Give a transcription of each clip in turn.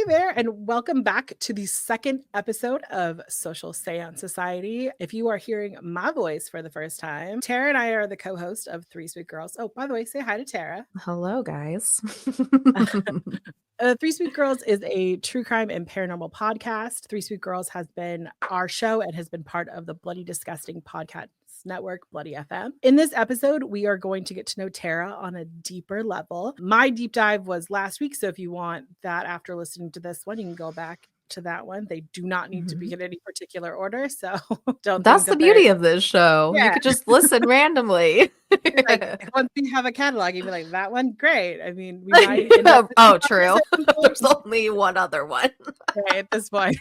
Hey there, and welcome back to the second episode of Social Seance Society. If you are hearing my voice for the first time, Tara and I are the co-host of Three Sweet Girls. Oh, by the way, say hi to Tara. Hello, guys. Three Sweet Girls is a true crime and paranormal podcast. Three Sweet Girls has been our show and has been part of the Bloody Disgusting podcast network, Bloody FM. In this episode, we are going to get to know Tara on a deeper level. My deep dive was last week, so if you want that after listening to this one, you can go back to that one. They do not need to be in any particular order, so don't That's think the that beauty of this show. Yeah. You could just listen randomly. like once you have a catalog, you'd be like, that one, great. I mean, we might end up Oh, true. There's only one other one. right, at this point.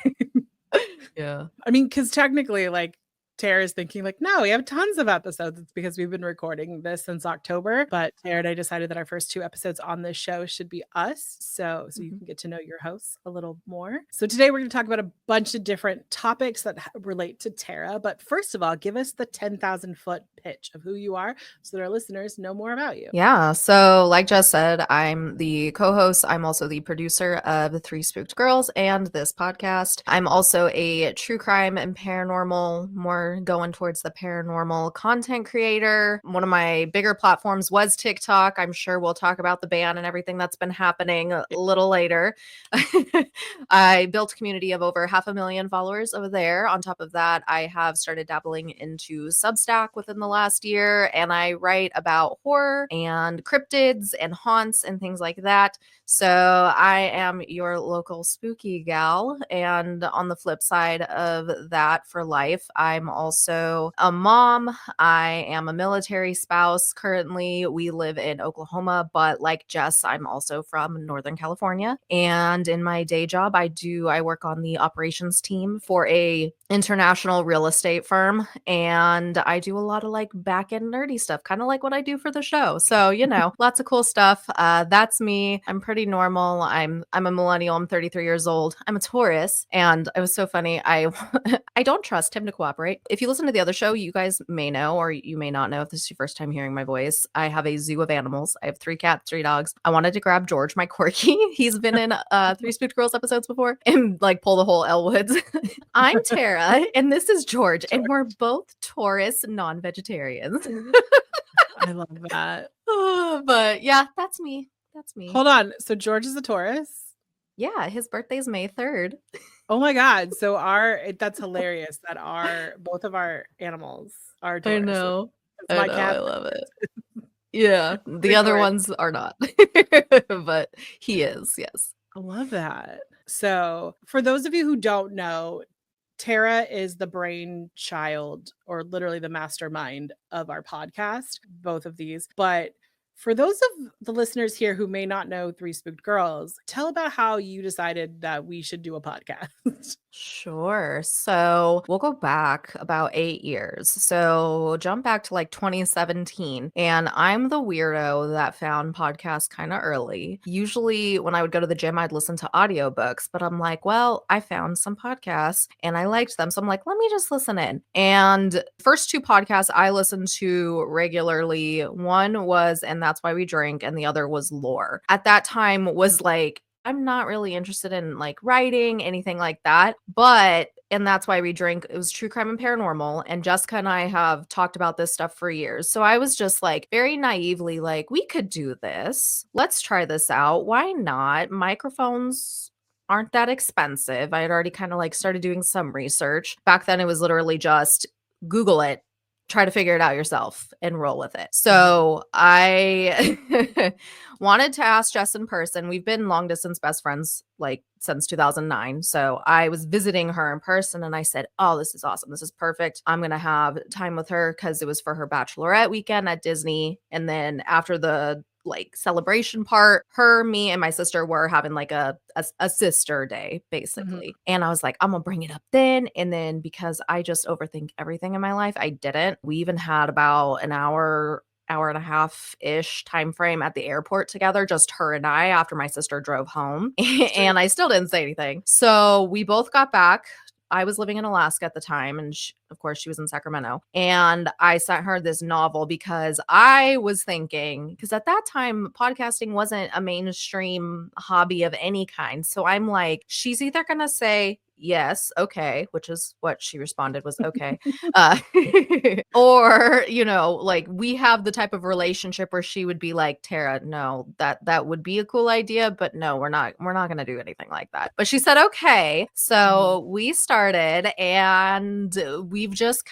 Yeah. I mean, because technically, like, Tara's thinking like, no, we have tons of episodes. It's because we've been recording this since October. But Tara and I decided that our first two episodes on this show should be us. So you can get to know your hosts a little more. So today we're going to talk about a bunch of different topics that relate to Tara. But first of all, give us the 10,000 foot pitch of who you are so that our listeners know more about you. Yeah. So, like Jess said, I'm the co-host. I'm also the producer of the Three Spooked Girls and this podcast. I'm also a true crime and paranormal, more going towards the paranormal content creator. One of my bigger platforms was TikTok. I'm sure we'll talk about the ban and everything that's been happening a little later. I built a community of over 500,000 followers over there. On top of that, I have started dabbling into Substack within the last year, and I write about horror and cryptids and haunts and things like that. So I am your local spooky gal. And on the flip side of that, for life, I'm also a mom. I am a military spouse. Currently, we live in Oklahoma, but like Jess, I'm also from Northern California. And in my day job, I work on the operations team for a international real estate firm, and I do a lot of like back end nerdy stuff, kind of like what I do for the show. So, lots of cool stuff. That's me. I'm pretty normal. I'm a millennial. I'm 33 years old. I'm a Taurus, and it was so funny. I don't trust him to cooperate. If you listen to the other show, you guys may know, or you may not know if this is your first time hearing my voice. I have a zoo of animals. I have 3 cats, 3 dogs. I wanted to grab George, my corgi. He's been in Three Spooked Girls episodes before, and like pull the whole Elwoods. I'm Tara, and this is George, and we're both Taurus non-vegetarians. I love that. But yeah, that's me. That's me. Hold on. So George is a Taurus? Yeah, his birthday's May 3rd. Oh my God. So that's hilarious that both of our animals are Taurus. I know. My cat. I love it. Yeah, the other ones are not. But he is, yes. I love that. So for those of you who don't know, Tara is the brainchild or literally the mastermind of our podcast, both of these. But for those of the listeners here who may not know Three Spooked Girls, tell about how you decided that we should do a podcast. Sure. So we'll go back about 8 years. So jump back to like 2017. And I'm the weirdo that found podcasts kind of early. Usually when I would go to the gym, I'd listen to audiobooks, but I'm like, well, I found some podcasts and I liked them. So I'm like, let me just listen in. And first 2 podcasts I listened to regularly. One was And That's Why We Drink, and the other was Lore. At that time was like, I'm not really interested in like writing, anything like that. But, And That's Why We Drink, it was true crime and paranormal. And Jessica and I have talked about this stuff for years. So I was just like very naively like, we could do this. Let's try this out. Why not? Microphones aren't that expensive. I had already kind of like started doing some research. Back then it was literally just Google it, try to figure it out yourself and roll with it. So I wanted to ask Jess in person. We've been long distance best friends like since 2009. So I was visiting her in person and I said, oh, this is awesome. This is perfect. I'm going to have time with her because it was for her bachelorette weekend at Disney. And then after the like celebration part, her, me, and my sister were having like a sister day basically. And I was like, I'm gonna bring it up then. And then because I just overthink everything in my life, I didn't. We even had about an hour and a half ish time frame at the airport together, just her and I, after my sister drove home. And I still didn't say anything. So we both got back I was living in Alaska at the time, and of course she was in Sacramento. And I sent her this novel because I was thinking, because at that time podcasting wasn't a mainstream hobby of any kind. So I'm like, she's either gonna say yes, okay, which is what she responded was okay. Uh, or, like we have the type of relationship where she would be like, Tara, no, that would be a cool idea, but no, we're not going to do anything like that. But she said, okay. So we started, and we've just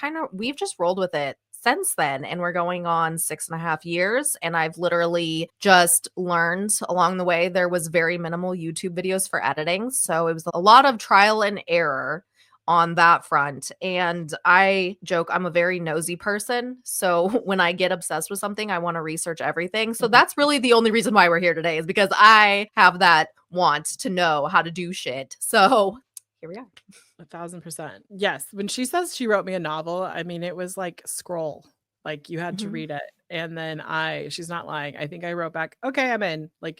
rolled with it since then, and we're going on 6.5 years, and I've literally just learned along the way. There was very minimal YouTube videos for editing, so it was a lot of trial and error on that front. And I joke, I'm a very nosy person, so when I get obsessed with something, I want to research everything. So that's really the only reason why we're here today, is because I have that want to know how to do shit. So here we are. 1,000%. Yes. When she says she wrote me a novel, I mean, it was like scroll, like you had to read it. And then she's not lying. I think I wrote back, okay, I'm in. Like,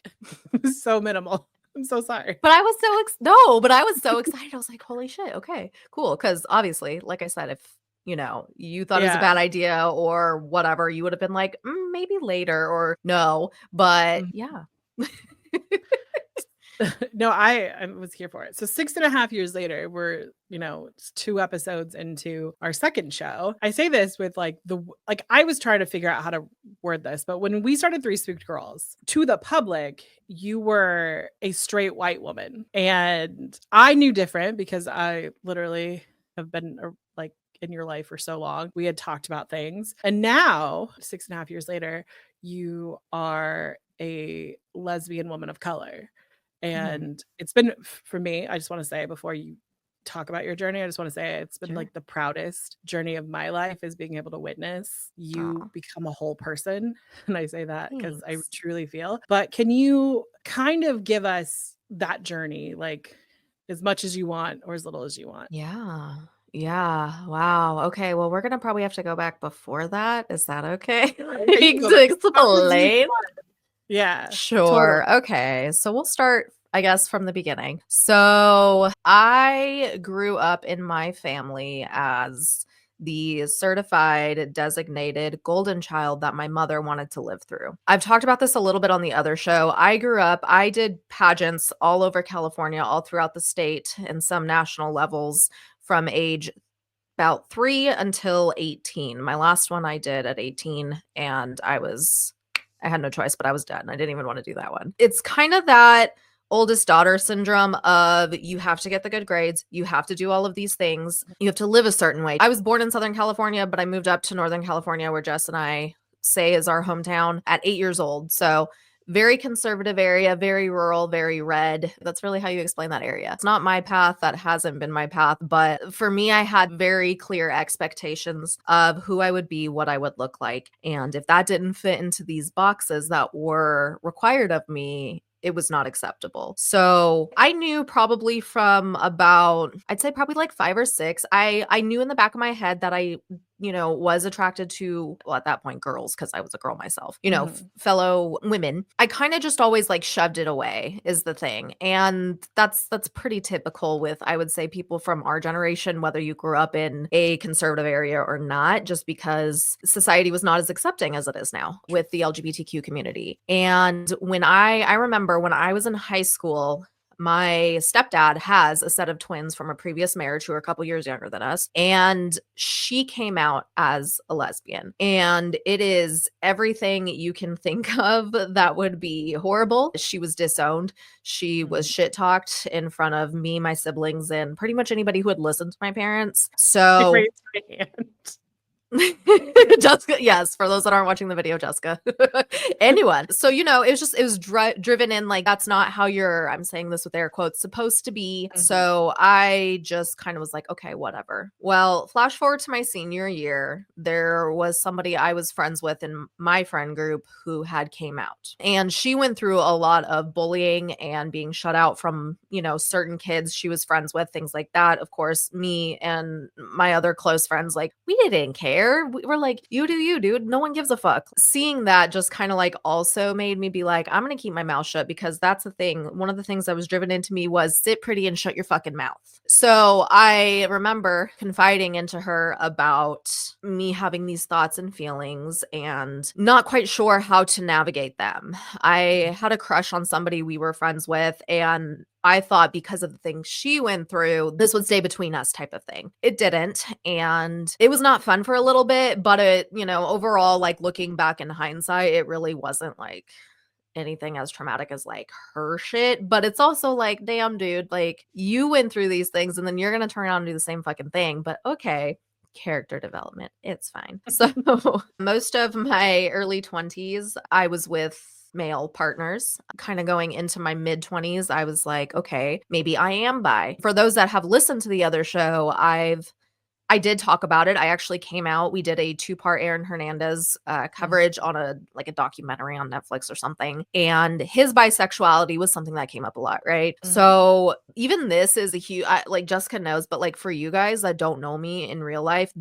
it was so minimal. I'm so sorry. But I was so excited. I was like, holy shit. Okay, cool. Because obviously, like I said, if you thought it was a bad idea or whatever, you would have been like, maybe later or no. But yeah. No, I was here for it. So 6.5 years later, we're, 2 episodes into our second show. I say this with I was trying to figure out how to word this, but when we started Three Spooked Girls, to the public, you were a straight white woman. And I knew different because I literally have been in your life for so long. We had talked about things. And now, 6.5 years later, you are a lesbian woman of color. And it's been, for me, I just want to say before you talk about your journey, I just want to say it's been like the proudest journey of my life, is being able to witness you become a whole person. And I say that because I truly feel. But can you kind of give us that journey, like as much as you want or as little as you want? Yeah. Yeah. Wow. Okay. Well, we're gonna probably have to go back before that. Is that okay? To explain. Yeah. Sure. Totally. Okay. So we'll start, I guess, from the beginning. So I grew up in my family as the certified designated golden child that my mother wanted to live through. I've talked about this a little bit on the other show. I did pageants all over California, all throughout the state, and some national levels from age about 3 until 18. My last one I did at 18, and I had no choice, but I was done. I didn't even want to do that one. It's kind of that oldest daughter syndrome of you have to get the good grades, you have to do all of these things, you have to live a certain way. I was born in Southern California, but I moved up to Northern California, where Jess and I say is our hometown, at 8 years old. So very conservative area, very rural, very red. That's really how you explain that area. It's not my path. That hasn't been my path. But for me, I had very clear expectations of who I would be, what I would look like. And if that didn't fit into these boxes that were required of me, it was not acceptable. So I knew probably from about, I'd say probably like 5 or 6, I knew in the back of my head that I was attracted to, well, at that point, girls, because I was a girl myself, fellow women. I kind of just always like shoved it away is the thing. And that's pretty typical with, I would say, people from our generation, whether you grew up in a conservative area or not, just because society was not as accepting as it is now with the LGBTQ community. And when I remember when I was in high school, my stepdad has a set of twins from a previous marriage who are a couple years younger than us. And she came out as a lesbian. And it is everything you can think of that would be horrible. She was disowned. She was shit talked in front of me, my siblings, and pretty much anybody who had listened to my parents. So raise my hand. Jessica, yes, for those that aren't watching the video, Jessica. Anyone. So, it was driven in like, that's not how I'm saying this with air quotes, supposed to be. So I just kind of was like, okay, whatever. Well, flash forward to my senior year, there was somebody I was friends with in my friend group who had came out, and she went through a lot of bullying and being shut out from, certain kids she was friends with, things like that. Of course, me and my other close friends, like, we didn't care. care. We're like, you do you, dude. No one gives a fuck. Seeing that just kind of like also made me be like, I'm going to keep my mouth shut, because that's the thing. One of the things that was driven into me was sit pretty and shut your fucking mouth. So I remember confiding into her about me having these thoughts and feelings and not quite sure how to navigate them. I had a crush on somebody we were friends with, and I thought because of the things she went through, this would stay between us type of thing. It didn't. And it was not fun for a little bit, but it, overall, like looking back in hindsight, it really wasn't like anything as traumatic as like her shit. But it's also like, damn, dude, like you went through these things and then you're going to turn around and do the same fucking thing. But okay. Character development. It's fine. So most of my early 20s, I was with male partners. Kind of going into my mid 20s, I was like, okay, maybe I am bi. For those that have listened to the other show, I did talk about it. I actually came out. We did a 2-part Aaron Hernandez coverage on a documentary on Netflix or something. And his bisexuality was something that came up a lot, right? So even this is a huge, like Jessica knows, but like for you guys that don't know me in real life,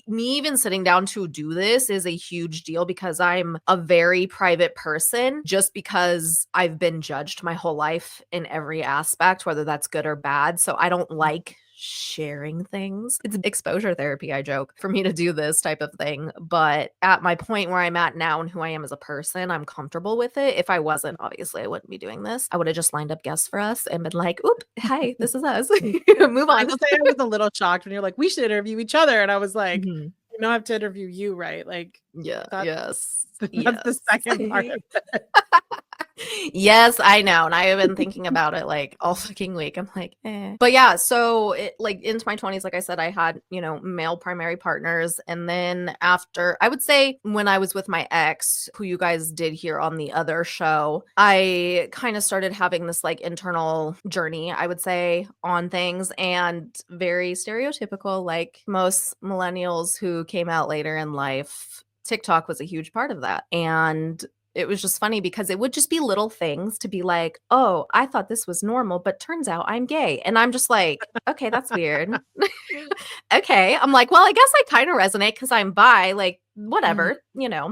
me even sitting down to do this is a huge deal, because I'm a very private person, just because I've been judged my whole life in every aspect, whether that's good or bad. So I don't like sharing things. It's exposure therapy, I joke, for me to do this type of thing. But at my point where I'm at now and who I am as a person, I'm comfortable with it. If I wasn't, obviously I wouldn't be doing this. I would have just lined up guests for us and been like, oop, hi, this is us. Move on. I will say I was a little shocked when you're like, we should interview each other. And I was like, Mhm. you don't have to interview you, right? Like, Yeah, that's the yes. second part of it. Yes, I know. And I have been thinking about it like all fucking week. I'm like, eh. But yeah, so it, like into my 20s, like I said, I had, male primary partners. And then after, I would say when I was with my ex, who you guys did hear on the other show, I kind of started having this like internal journey, I would say, on things, and very stereotypical, like most millennials who came out later in life. TikTok was a huge part of that. And it was just funny because it would just be little things to be like, oh, I thought this was normal, but turns out I'm gay. And I'm just like, okay, that's weird. Okay. I'm like, well, I guess I kind of resonate because I'm bi, like, whatever,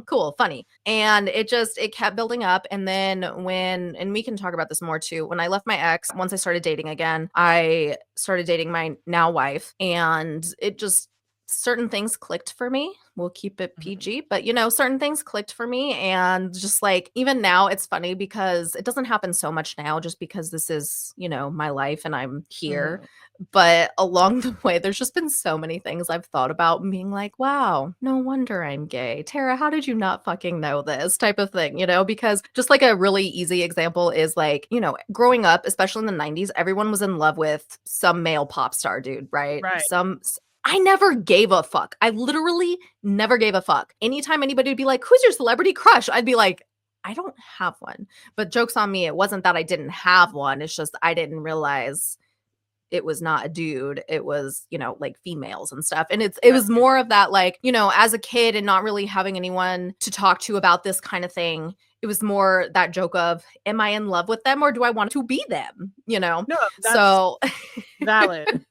cool, funny. And it kept building up. And then and we can talk about this more too, when I left my ex, once I started dating again, I started dating my now wife, and it just, certain things clicked for me. We'll keep it PG, but certain things clicked for me. And just like, even now, it's funny because it doesn't happen so much now, just because this is, my life and I'm here. But along the way, there's just been so many things I've thought about being like, wow, no wonder I'm gay. Tara, how did you not fucking know this type of thing? Because just like a really easy example is like, growing up, especially in the 90s, everyone was in love with some male pop star dude, right? Right. I never gave a fuck. I literally never gave a fuck. Anytime anybody would be like, who's your celebrity crush? I'd be like, I don't have one. But joke's on me. It wasn't that I didn't have one. It's just I didn't realize it was not a dude. It was, like females and stuff. And it was more of that, like, as a kid and not really having anyone to talk to about this kind of thing. It was more that joke of, am I in love with them or do I want to be them? No, that's so valid.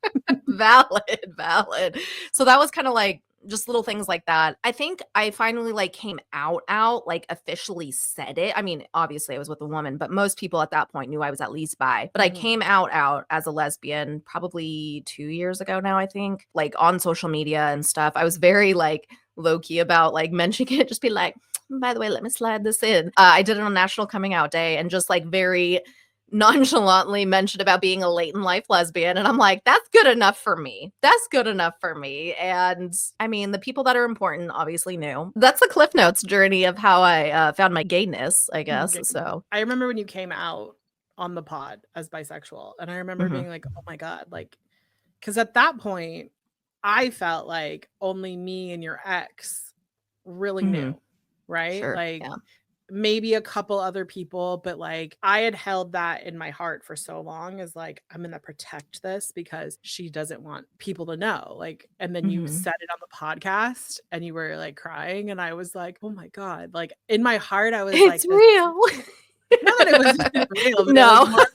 valid. So that was kind of like just little things like that. I think I finally like came out, like officially said it. I mean, obviously I was with a woman, but most people at that point knew I was at least bi. But I came out as a lesbian probably 2 years ago now, I think, like on social media and stuff. I was very like low key about like mentioning it, just be like, by the way, let me slide this in. I did it on National Coming Out Day and just like very nonchalantly mentioned about being a late in life lesbian. And I'm like, that's good enough for me. That's good enough for me. And I mean, the people that are important obviously knew. That's the Cliff Notes journey of how I found my gayness, I guess. So I remember when you came out on the pod as bisexual, and I remember being like, oh my God, like, because at that point, I felt like only me and your ex really knew, right? Sure, like yeah. maybe a couple other people, but like I had held that in my heart for so long as like, I'm gonna protect this because she doesn't want people to know. Like, and then you said it on the podcast and you were like crying, and I was like, oh my God. Like in my heart, I was It's like, real. not that it was real, but No.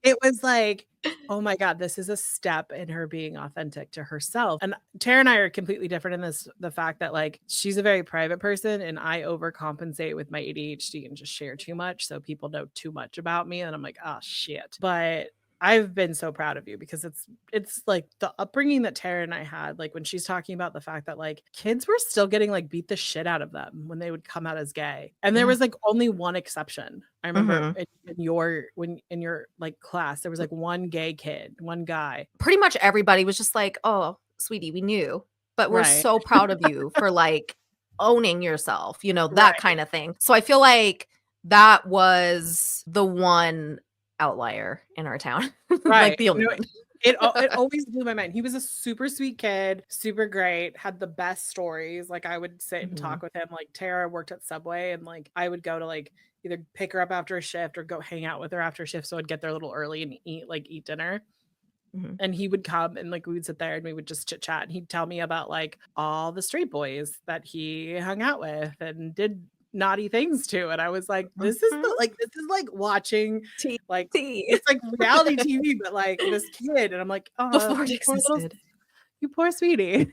it was like Oh my God, this is a step in her being authentic to herself. And Tara and I are completely different in this, the fact that like she's a very private person and I overcompensate with my ADHD and just share too much. So people know too much about me. And I'm like, oh shit. But I've been so proud of you because it's like the upbringing that Tara and I had, like when she's talking about the fact that like kids were still getting like beat the shit out of them when they would come out as gay. And there Yeah. was like only one exception. I remember Mhm. in your like class, there was like one gay kid, one guy. Pretty much everybody was just like, "Oh, sweetie, we knew, but we're Right. so proud of you for, like, owning yourself," that Right. kinda thing. So I feel like that was the one outlier in our town, like, Right. the only one. It always blew my mind. He was a super sweet kid, super great, had the best stories. Like, I would sit and Mhm, talk with him. Like, Tara worked at Subway, and, like, I would go to, like, either pick her up after a shift or go hang out with her after shift, so I'd get there a little early and eat dinner. mhm. And he would come and, like, we would sit there and we would just chit chat, and he'd tell me about, like, all the straight boys that he hung out with and did naughty things to, and I was like, Mhm. this is like watching, Tea, like tea. it's like reality TV, but, like, this kid, and I'm like, "Oh, Before it existed. you poor sweetie."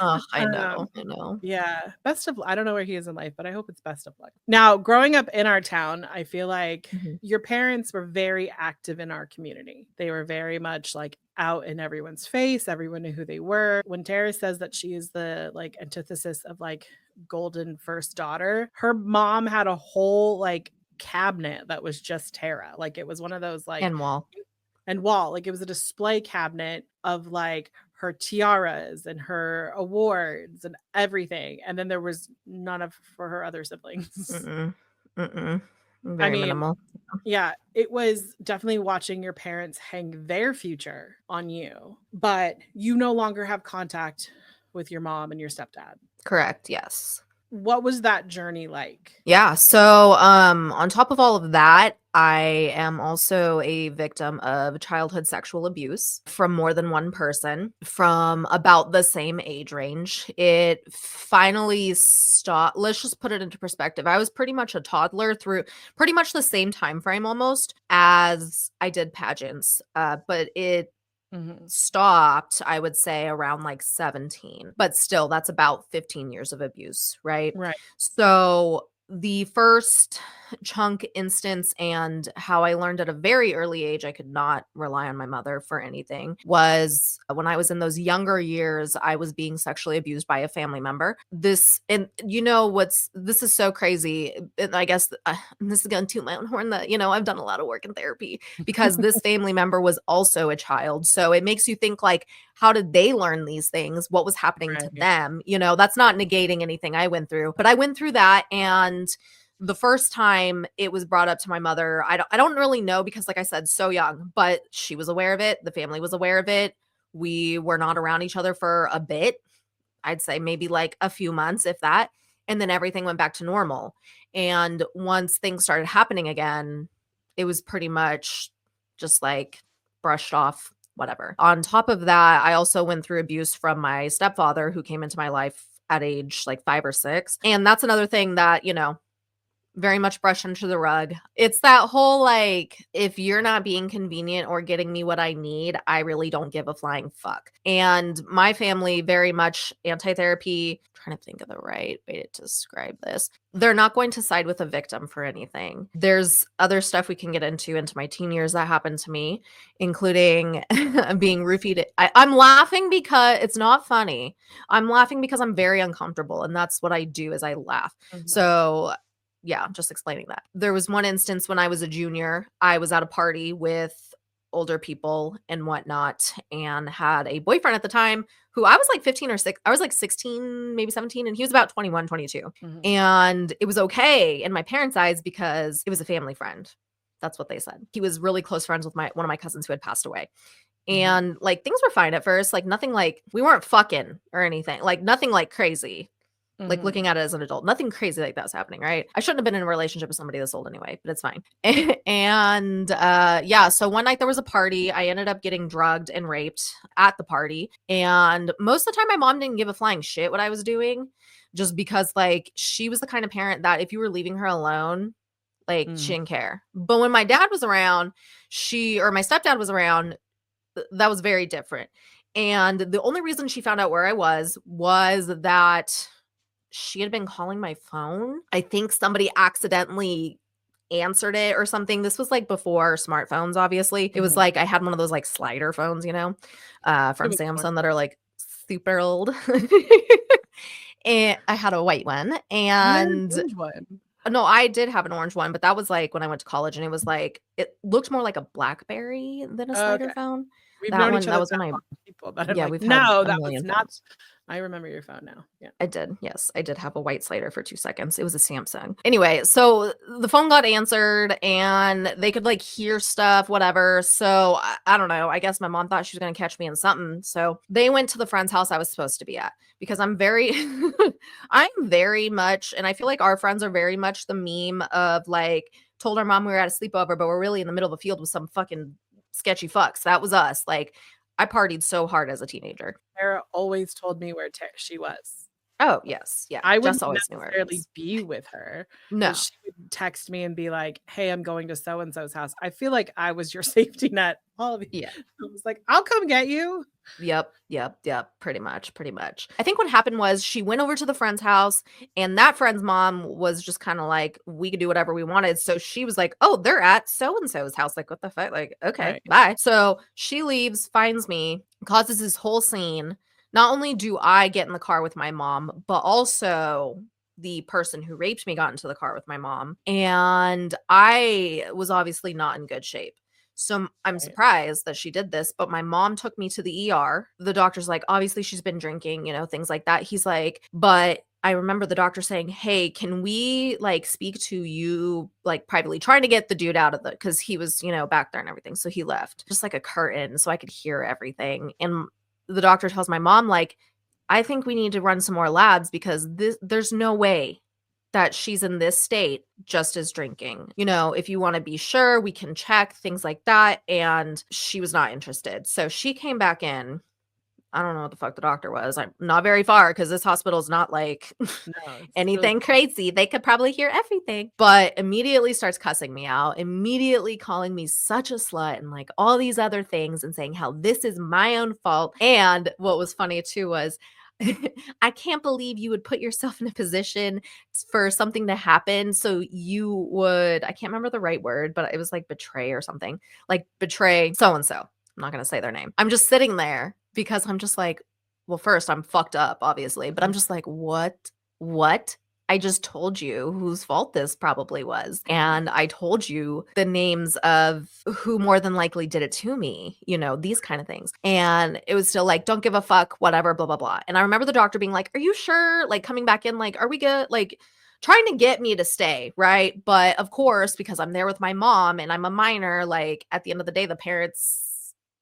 Oh, I Um, know, I know. yeah, best of I don't know where he is in life, but I hope it's best of luck. Now, growing up in our town, I feel like Mhm. your parents were very active in our community. They were very much, like, out in everyone's face, everyone knew who they were. When Tara says that she is the, like, antithesis of, like, golden first daughter, her mom had a whole, like, cabinet that was just Tara. Like, it was one of those, like And Wall. and wall. Like it was a display cabinet of like her tiaras and her awards and everything. And then there was none of for her other siblings. Mm-mm, mm-mm. I Very mean, minimal. yeah, it was definitely watching your parents hang their future on you, but you no longer have contact with your mom and your stepdad. Correct, yes. What was that journey like? Yeah, so, on top of all of that, I am also a victim of childhood sexual abuse from more than one person from about the same age range. It finally stopped. Let's just put it into perspective. I was pretty much a toddler through pretty much the same time frame almost as I did pageants, but it Mhm. stopped, I would say, around like 17. But still, that's about 15 years of abuse, right? Right. So the first chunk instance and how I learned at a very early age I could not rely on my mother for anything was when I was in those younger years, I was being sexually abused by a family member. And this is so crazy. And I guess this is going to toot my own horn that, I've done a lot of work in therapy because this family member was also a child. So it makes you think like, how did they learn these things? What was happening to Right. them? That's not negating anything I went through, but I went through that. And the first time it was brought up to my mother, I don't really know because like I said, so young, but she was aware of it. The family was aware of it. We were not around each other for a bit. I'd say maybe like a few months, if that. And then everything went back to normal. And once things started happening again, it was pretty much just like brushed off, whatever. On top of that, I also went through abuse from my stepfather who came into my life at age like 5 or 6. And that's another thing that, very much brushed under the rug. It's that whole like, if you're not being convenient or getting me what I need, I really don't give a flying fuck. And my family, very much anti therapy, trying to think of the right way to describe this. They're not going to side with a victim for anything. There's other stuff we can get into my teen years that happened to me, including being roofied. I'm laughing because it's not funny. I'm laughing because I'm very uncomfortable. And that's what I do is I laugh. Mhm. So yeah, just explaining that. There was one instance when I was a junior, I was at a party with older people and whatnot, and had a boyfriend at the time who I was like 15 or 6. I was like 16, maybe 17, and he was about 21, 22. Mhm. And it was okay in my parents' eyes because it was a family friend. That's what they said. He was really close friends with one of my cousins who had passed away. Mhm. And like things were fine at first, like nothing like we weren't fucking or anything, like nothing like crazy. Like, Mhm. looking at it as an adult, nothing crazy like that was happening, right? I shouldn't have been in a relationship with somebody this old anyway, but it's fine. And, yeah, so one night there was a party. I ended up getting drugged and raped at the party, and most of the time, my mom didn't give a flying shit what I was doing, just because, like, she was the kind of parent that if you were leaving her alone, like, she Mhm. didn't care. But when my dad was around, my stepdad was around, that was very different. And the only reason she found out where I was that she had been calling my phone. I think somebody accidentally answered it or something. This was like before smartphones, obviously. It was like I had one of those like slider phones, It from was more Samsung that are like super old. And I had a white one. I had an And orange one. no, I did have an orange one, but that was like when I went to college, and it was like it looked more like a BlackBerry than a slider Okay. phone. We've That known each one, other that was that when I long, people that I'm yeah, like, we've had "No, a that was million not." phones. I remember your phone now. Yeah. I did. Yes, I did have a white slider for 2 seconds. It was a Samsung. Anyway, so the phone got answered and they could like hear stuff, whatever. So I don't know. I guess my mom thought she was going to catch me in something. So they went to the friend's house I was supposed to be at because I'm very, I'm very much, and I feel like our friends are very much the meme of like, told our mom we were at a sleepover, but we're really in the middle of a field with some fucking sketchy fucks. That was us. Like, I partied so hard as a teenager. Tara always told me where she was. Oh, yes. Yeah. I Jess wouldn't always knew where it necessarily was. be with her, but No. she would text me and be like, "Hey, I'm going to so and so's house." I feel like I was your safety net. All of you. Yeah. I was like, "I'll come get you." Yep. Pretty much, pretty much. I think what happened was she went over to the friend's house, and that friend's mom was just kind of like, we could do whatever we wanted. So she was like, oh, they're at so and so's house. Like, what the fuck? Like, okay, Right. bye. So she leaves, finds me, causes this whole scene. Not only do I get in the car with my mom, but also the person who raped me got into the car with my mom. And I was obviously not in good shape. So I'm Right. surprised that she did this, but my mom took me to the ER. The doctor's like, obviously she's been drinking, things like that. He's like, but I remember the doctor saying, hey, can we like speak to you like privately, trying to get the dude out of because he was, back there and everything. So he left just like a curtain so I could hear everything. And the doctor tells my mom, like, I think we need to run some more labs because there's no way that she's in this state just as drinking. If you want to be sure, we can check things like that. And she was not interested. So she came back in. I don't know what the fuck the doctor was. I'm not very far because this hospital is not like No, it's really anything crazy. They could probably hear everything, but immediately starts cussing me out, immediately calling me such a slut and like all these other things and saying how this is my own fault. And what was funny too was I can't believe you would put yourself in a position for something to happen. So you would, I can't remember the right word, but it was like betray or something, like betray so and so. I'm not going to say their name. I'm just sitting there because I'm just like, well, first, I'm fucked up, obviously, but I'm just like, what? What? I just told you whose fault this probably was. And I told you the names of who more than likely did it to me, these kind of things. And it was still like, don't give a fuck, whatever, blah, blah, blah. And I remember the doctor being like, are you sure? Like coming back in, like, are we good? Like, trying to get me to stay, right? But of course, because I'm there with my mom and I'm a minor, like at the end of the day, the parents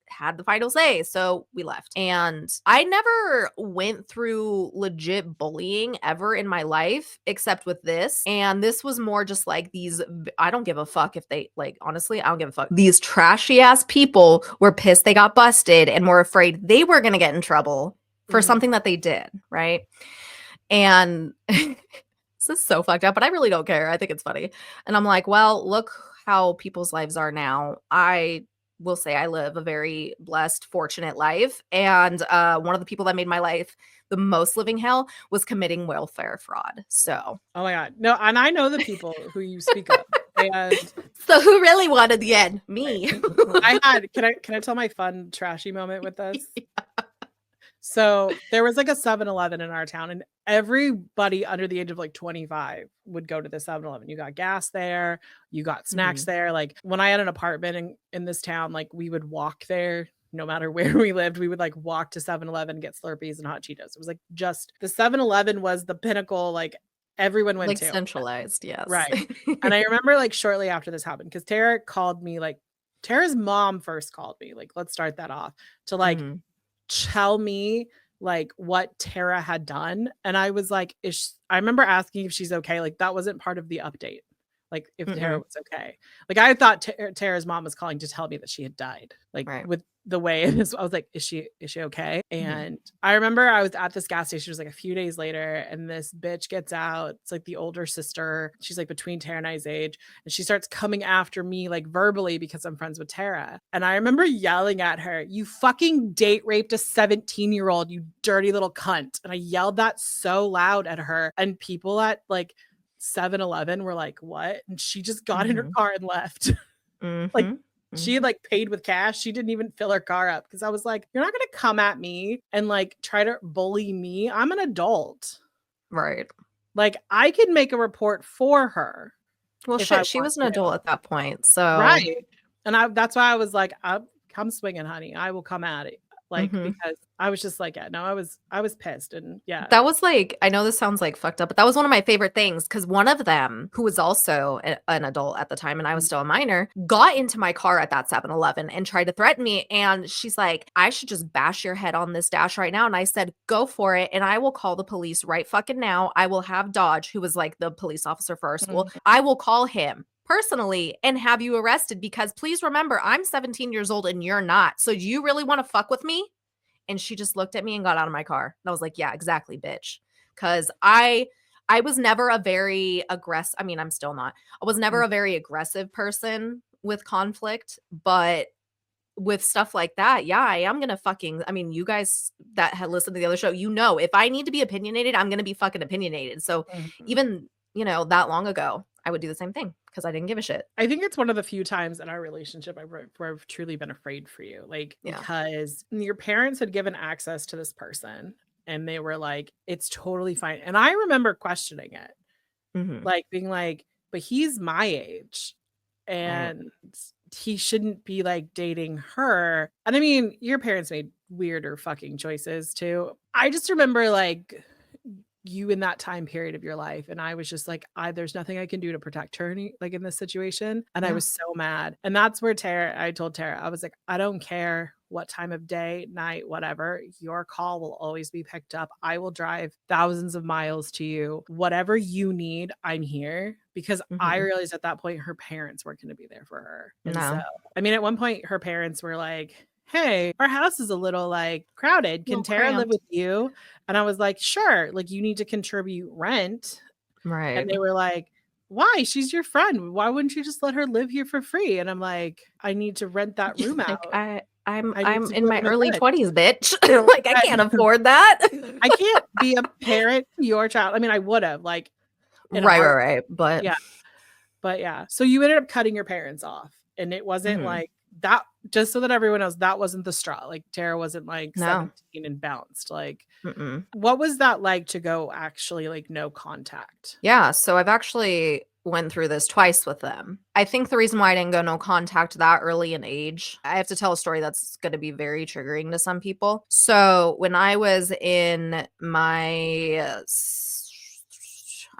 had the final say. So we left. And I never went through legit bullying ever in my life, except with this. And this was more just like I don't give a fuck if they, like, honestly, I don't give a fuck. These trashy ass people were pissed they got busted and were afraid they were going to get in trouble for something that they did. Right. And this is so fucked up, but I really don't care. I think it's funny. And I'm like, well, look how people's lives are now. I will say I live a very blessed, fortunate life. And one of the people that made my life the most living hell was committing welfare fraud. So, Oh my God. No, and I know the people who you speak of. And so who really wanted the end? Me. can I tell my fun trashy moment with this? So there was like a 7-Eleven in our town, and everybody under the age of like 25 would go to the 7-Eleven. You got gas there, you got snacks there. Like when I had an apartment in this town, like we would walk there no matter where we lived. We would like walk to 7-Eleven, get Slurpees and hot Cheetos. It was like just the 7-Eleven was the pinnacle, like everyone went Like to. centralized, yes. Right. And I remember like shortly after this happened, because Tara called me, like Tara's mom first called me, like, let's start that off, to like tell me like what Tara had done. And I was like, I remember asking if she's okay. Like that wasn't part of the update. like if Tara Mm-mm. was okay. Like I thought Tara's mom was calling to tell me that she had died. Like Right. with the way it is, I was like, is she okay? Mm-hmm. And I remember I was at this gas station, it was like a few days later, and this bitch gets out. It's like the older sister. She's like between Tara and I's age. And she starts coming after me like verbally because I'm friends with Tara. And I remember yelling at her, "You fucking date raped a 17-year-old, you dirty little cunt." And I yelled that so loud at her. And people at like 7-Eleven were like, "What?" And she just got in her Mm-hmm. car and left. Like Mm-hmm. she had Mm-hmm. like paid with cash. She didn't even fill her car up because I was like, "You're not gonna come at me and like try to bully me. I'm an adult. Right. Like I can make a report for her Well, if I shit, she want was an to." adult at that point, so. Right. And that's why I was like, come swinging, honey. I will come at it." Like, Mm-hmm. because I was just like, yeah, no, I was pissed. And yeah. That was like, I know this sounds like fucked up, but that was one of my favorite things because one of them, who was also an adult at the time and I was still a minor, got into my car at that 7-Eleven and tried to threaten me. And she's like, "I should just bash your head on this dash right now." And I said, "Go for it. And I will call the police right fucking now. I will have Dodge, who was like the police officer for our school, Mhm. I will call him personally and have you arrested because please remember, I'm 17 years old and you're not. So do you really want to fuck with me?" And she just looked at me and got out of my car. And I was like, "Yeah, exactly, bitch." Cause I was never a very aggressive, I mean, I'm still not. I was never Mhm. a very aggressive person with conflict, but with stuff like that, yeah, I am gonna fucking, I mean, you guys that had listened to the other show, you know, if I need to be opinionated, I'm gonna be fucking opinionated. So Mhm. even, that long ago, I would do the same thing because I didn't give a shit. I think it's one of the few times in our relationship where I've truly been afraid for you. Like, Yeah. because your parents had given access to this person and they were like, it's totally fine. And I remember questioning it, Hmm. like being like, but he's my age Right. and he shouldn't be like dating her. And I mean, your parents made weirder fucking choices too. I just remember like you in that time period of your life, and I was just like, I there's nothing I can do to protect her like in this situation. And I Yeah. was so mad. And that's where I told Tara, I was like, I don't care what time of day, night, whatever, your call will always be picked up. I will drive thousands of miles to you. Whatever you need, I'm here. Because I Hmm. realized at that point her parents weren't going to be there for her. And so, No. I mean, at one point her parents were like, "Hey, our house is a little like crowded. A Can little Tara live cramped. with you?" And I was like, "Sure, like, you need to contribute rent." And Right. they were like, "Why? She's your friend. Why wouldn't you just let her live here for free?" And I'm like, "I need to rent that room Like, out. I'm I need I'm to in live my in a early good." 20s, bitch. Like, I can't Right. afford that. I can't be a parent to your child. I mean, I would have, like, in a Right, right, heart right, but yeah, but yeah. So you ended up cutting your parents off, and it wasn't mhm. like that just so that everyone knows, that wasn't the straw. Like, Tara wasn't, like, No. 17 and bounced. Like, Mm-mm. what was that like to go actually, like, no contact? Yeah, so I've actually went through this twice with them. I think the reason why I didn't go no contact that early in age, I have to tell a story that's gonna be very triggering to some people. So, when I was in my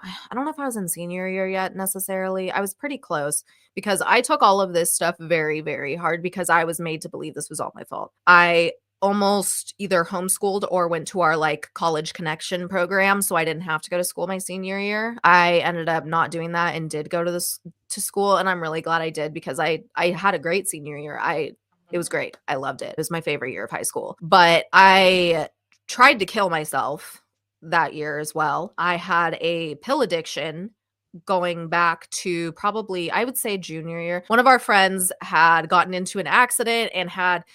I don't know if I was in senior year yet necessarily. I was pretty close because I took all of this stuff very, very hard because I was made to believe this was all my fault. I almost either homeschooled or went to our like college connection program so I didn't have to go to school my senior year. I ended up not doing that and did go to this to school and I'm really glad I did because I had a great senior year. It was great. I loved it. It was my favorite year of high school. But I tried to kill myself that year as well. I had a pill addiction going back to probably, I would say, junior year. One of our friends had gotten into an accident and had,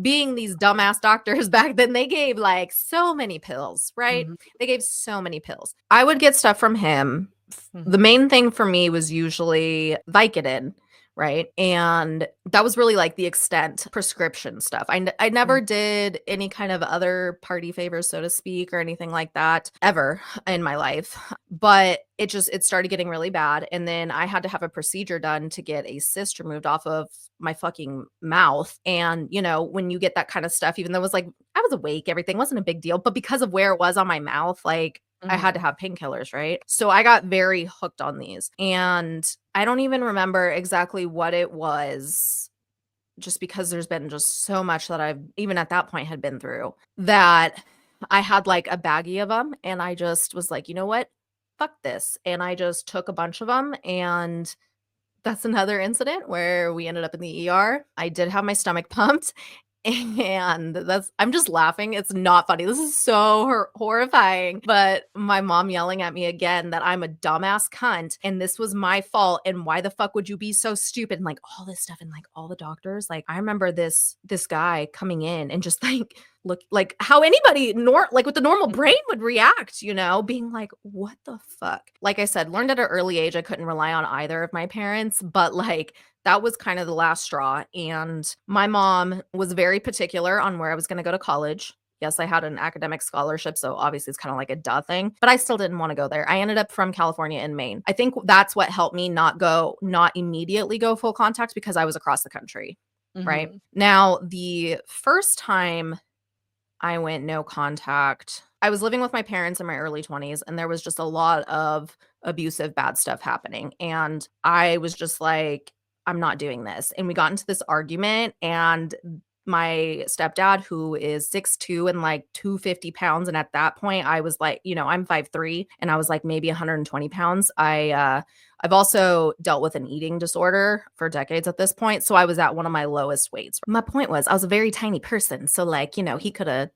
being these dumbass doctors back then, they gave like so many pills, right? Mhm, They gave so many pills. I would get stuff from him. The mhm, main thing for me was usually Vicodin, right? And that was really like the extent prescription stuff. I mhm, never did any kind of other party favors, so to speak, or anything like that ever in my life. But it started getting really bad. And then I had to have a procedure done to get a cyst removed off of my fucking mouth. And, when you get that kind of stuff, even though it was like I was awake, everything wasn't a big deal. But because of where it was on my mouth, like I had to mhm. have painkillers, right? So I got very hooked on these. And I don't even remember exactly what it was, just because there's been just so much that I've, even at that point, had been through, that I had like a baggie of them. And I just was like, you know what? fuck this. And I just took a bunch of them, and that's another incident where we ended up in the ER. I did have my stomach pumped, and I'm just laughing. It's not funny. This is so horrifying. But my mom yelling at me again that I'm a dumbass cunt and this was my fault. And why the fuck would you be so stupid? And like all this stuff, and like all the doctors. Like I remember this guy coming in and just like look like how anybody like with the normal brain would react, being like, what the fuck? Like I said, learned at an early age I couldn't rely on either of my parents, but like that was kind of the last straw. And my mom was very particular on where I was going to go to college. Yes, I had an academic scholarship, so obviously it's kind of like a duh thing, but I still didn't want to go there. I ended up from California in Maine. I think that's what helped me not immediately go full contact, because I was across the country, right? Now, the first time I went no contact, I was living with my parents in my early 20s, and there was just a lot of abusive, bad stuff happening. And I was just like, I'm not doing this. And we got into this argument, and my stepdad, who is 6'2" and like 250 pounds. And at that point I was like, I'm 5'3" and I was like maybe 120 pounds. I've also dealt with an eating disorder for decades at this point. So I was at one of my lowest weights. My point was I was a very tiny person. So like, he could have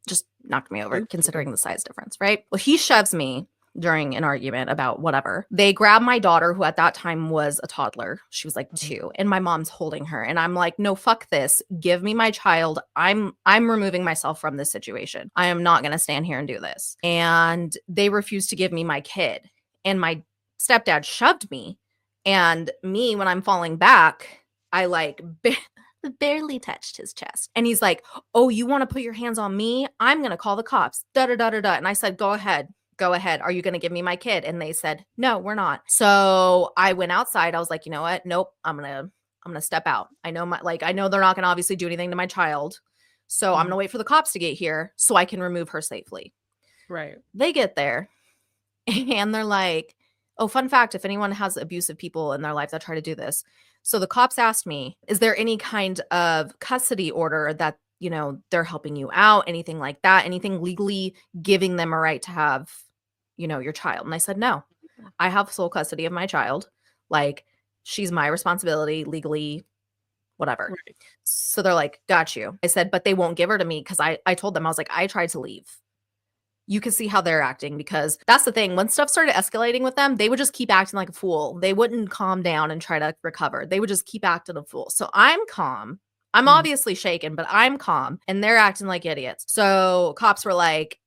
just knocked me over considering the size difference, right? Well, he shoves me during an argument about whatever. They grab my daughter, who at that time was a toddler. She was like 2, and my mom's holding her. And I'm like, no, fuck this. Give me my child. I'm removing myself from this situation. I am not going to stand here and do this. And they refused to give me my kid. And my stepdad shoved me. And me, when I'm falling back, I like barely touched his chest. And he's like, oh, you want to put your hands on me? I'm going to call the cops. Da, da, da, da, da. And I said, go ahead. Are you going to give me my kid? And they said, no, we're not. So I went outside. I was like, you know what? Nope. I'm going to step out. I know they're not going to obviously do anything to my child. So I'm going to wait for the cops to get here so I can remove her safely. Right. They get there and they're like, oh, fun fact, if anyone has abusive people in their life that try to do this. So the cops asked me, is there any kind of custody order that, they're helping you out, anything like that, anything legally giving them a right to have, your child? And I said, no, I have sole custody of my child. Like, she's my responsibility legally, whatever. Right. So they're like, got you. I said, but they won't give her to me, because I told them, I was like, I tried to leave. You can see how they're acting, because that's the thing. When stuff started escalating with them, they would just keep acting like a fool. They wouldn't calm down and try to recover. They would just keep acting a fool. So I'm calm. I'm obviously shaken, but I'm calm, and they're acting like idiots. So cops were like,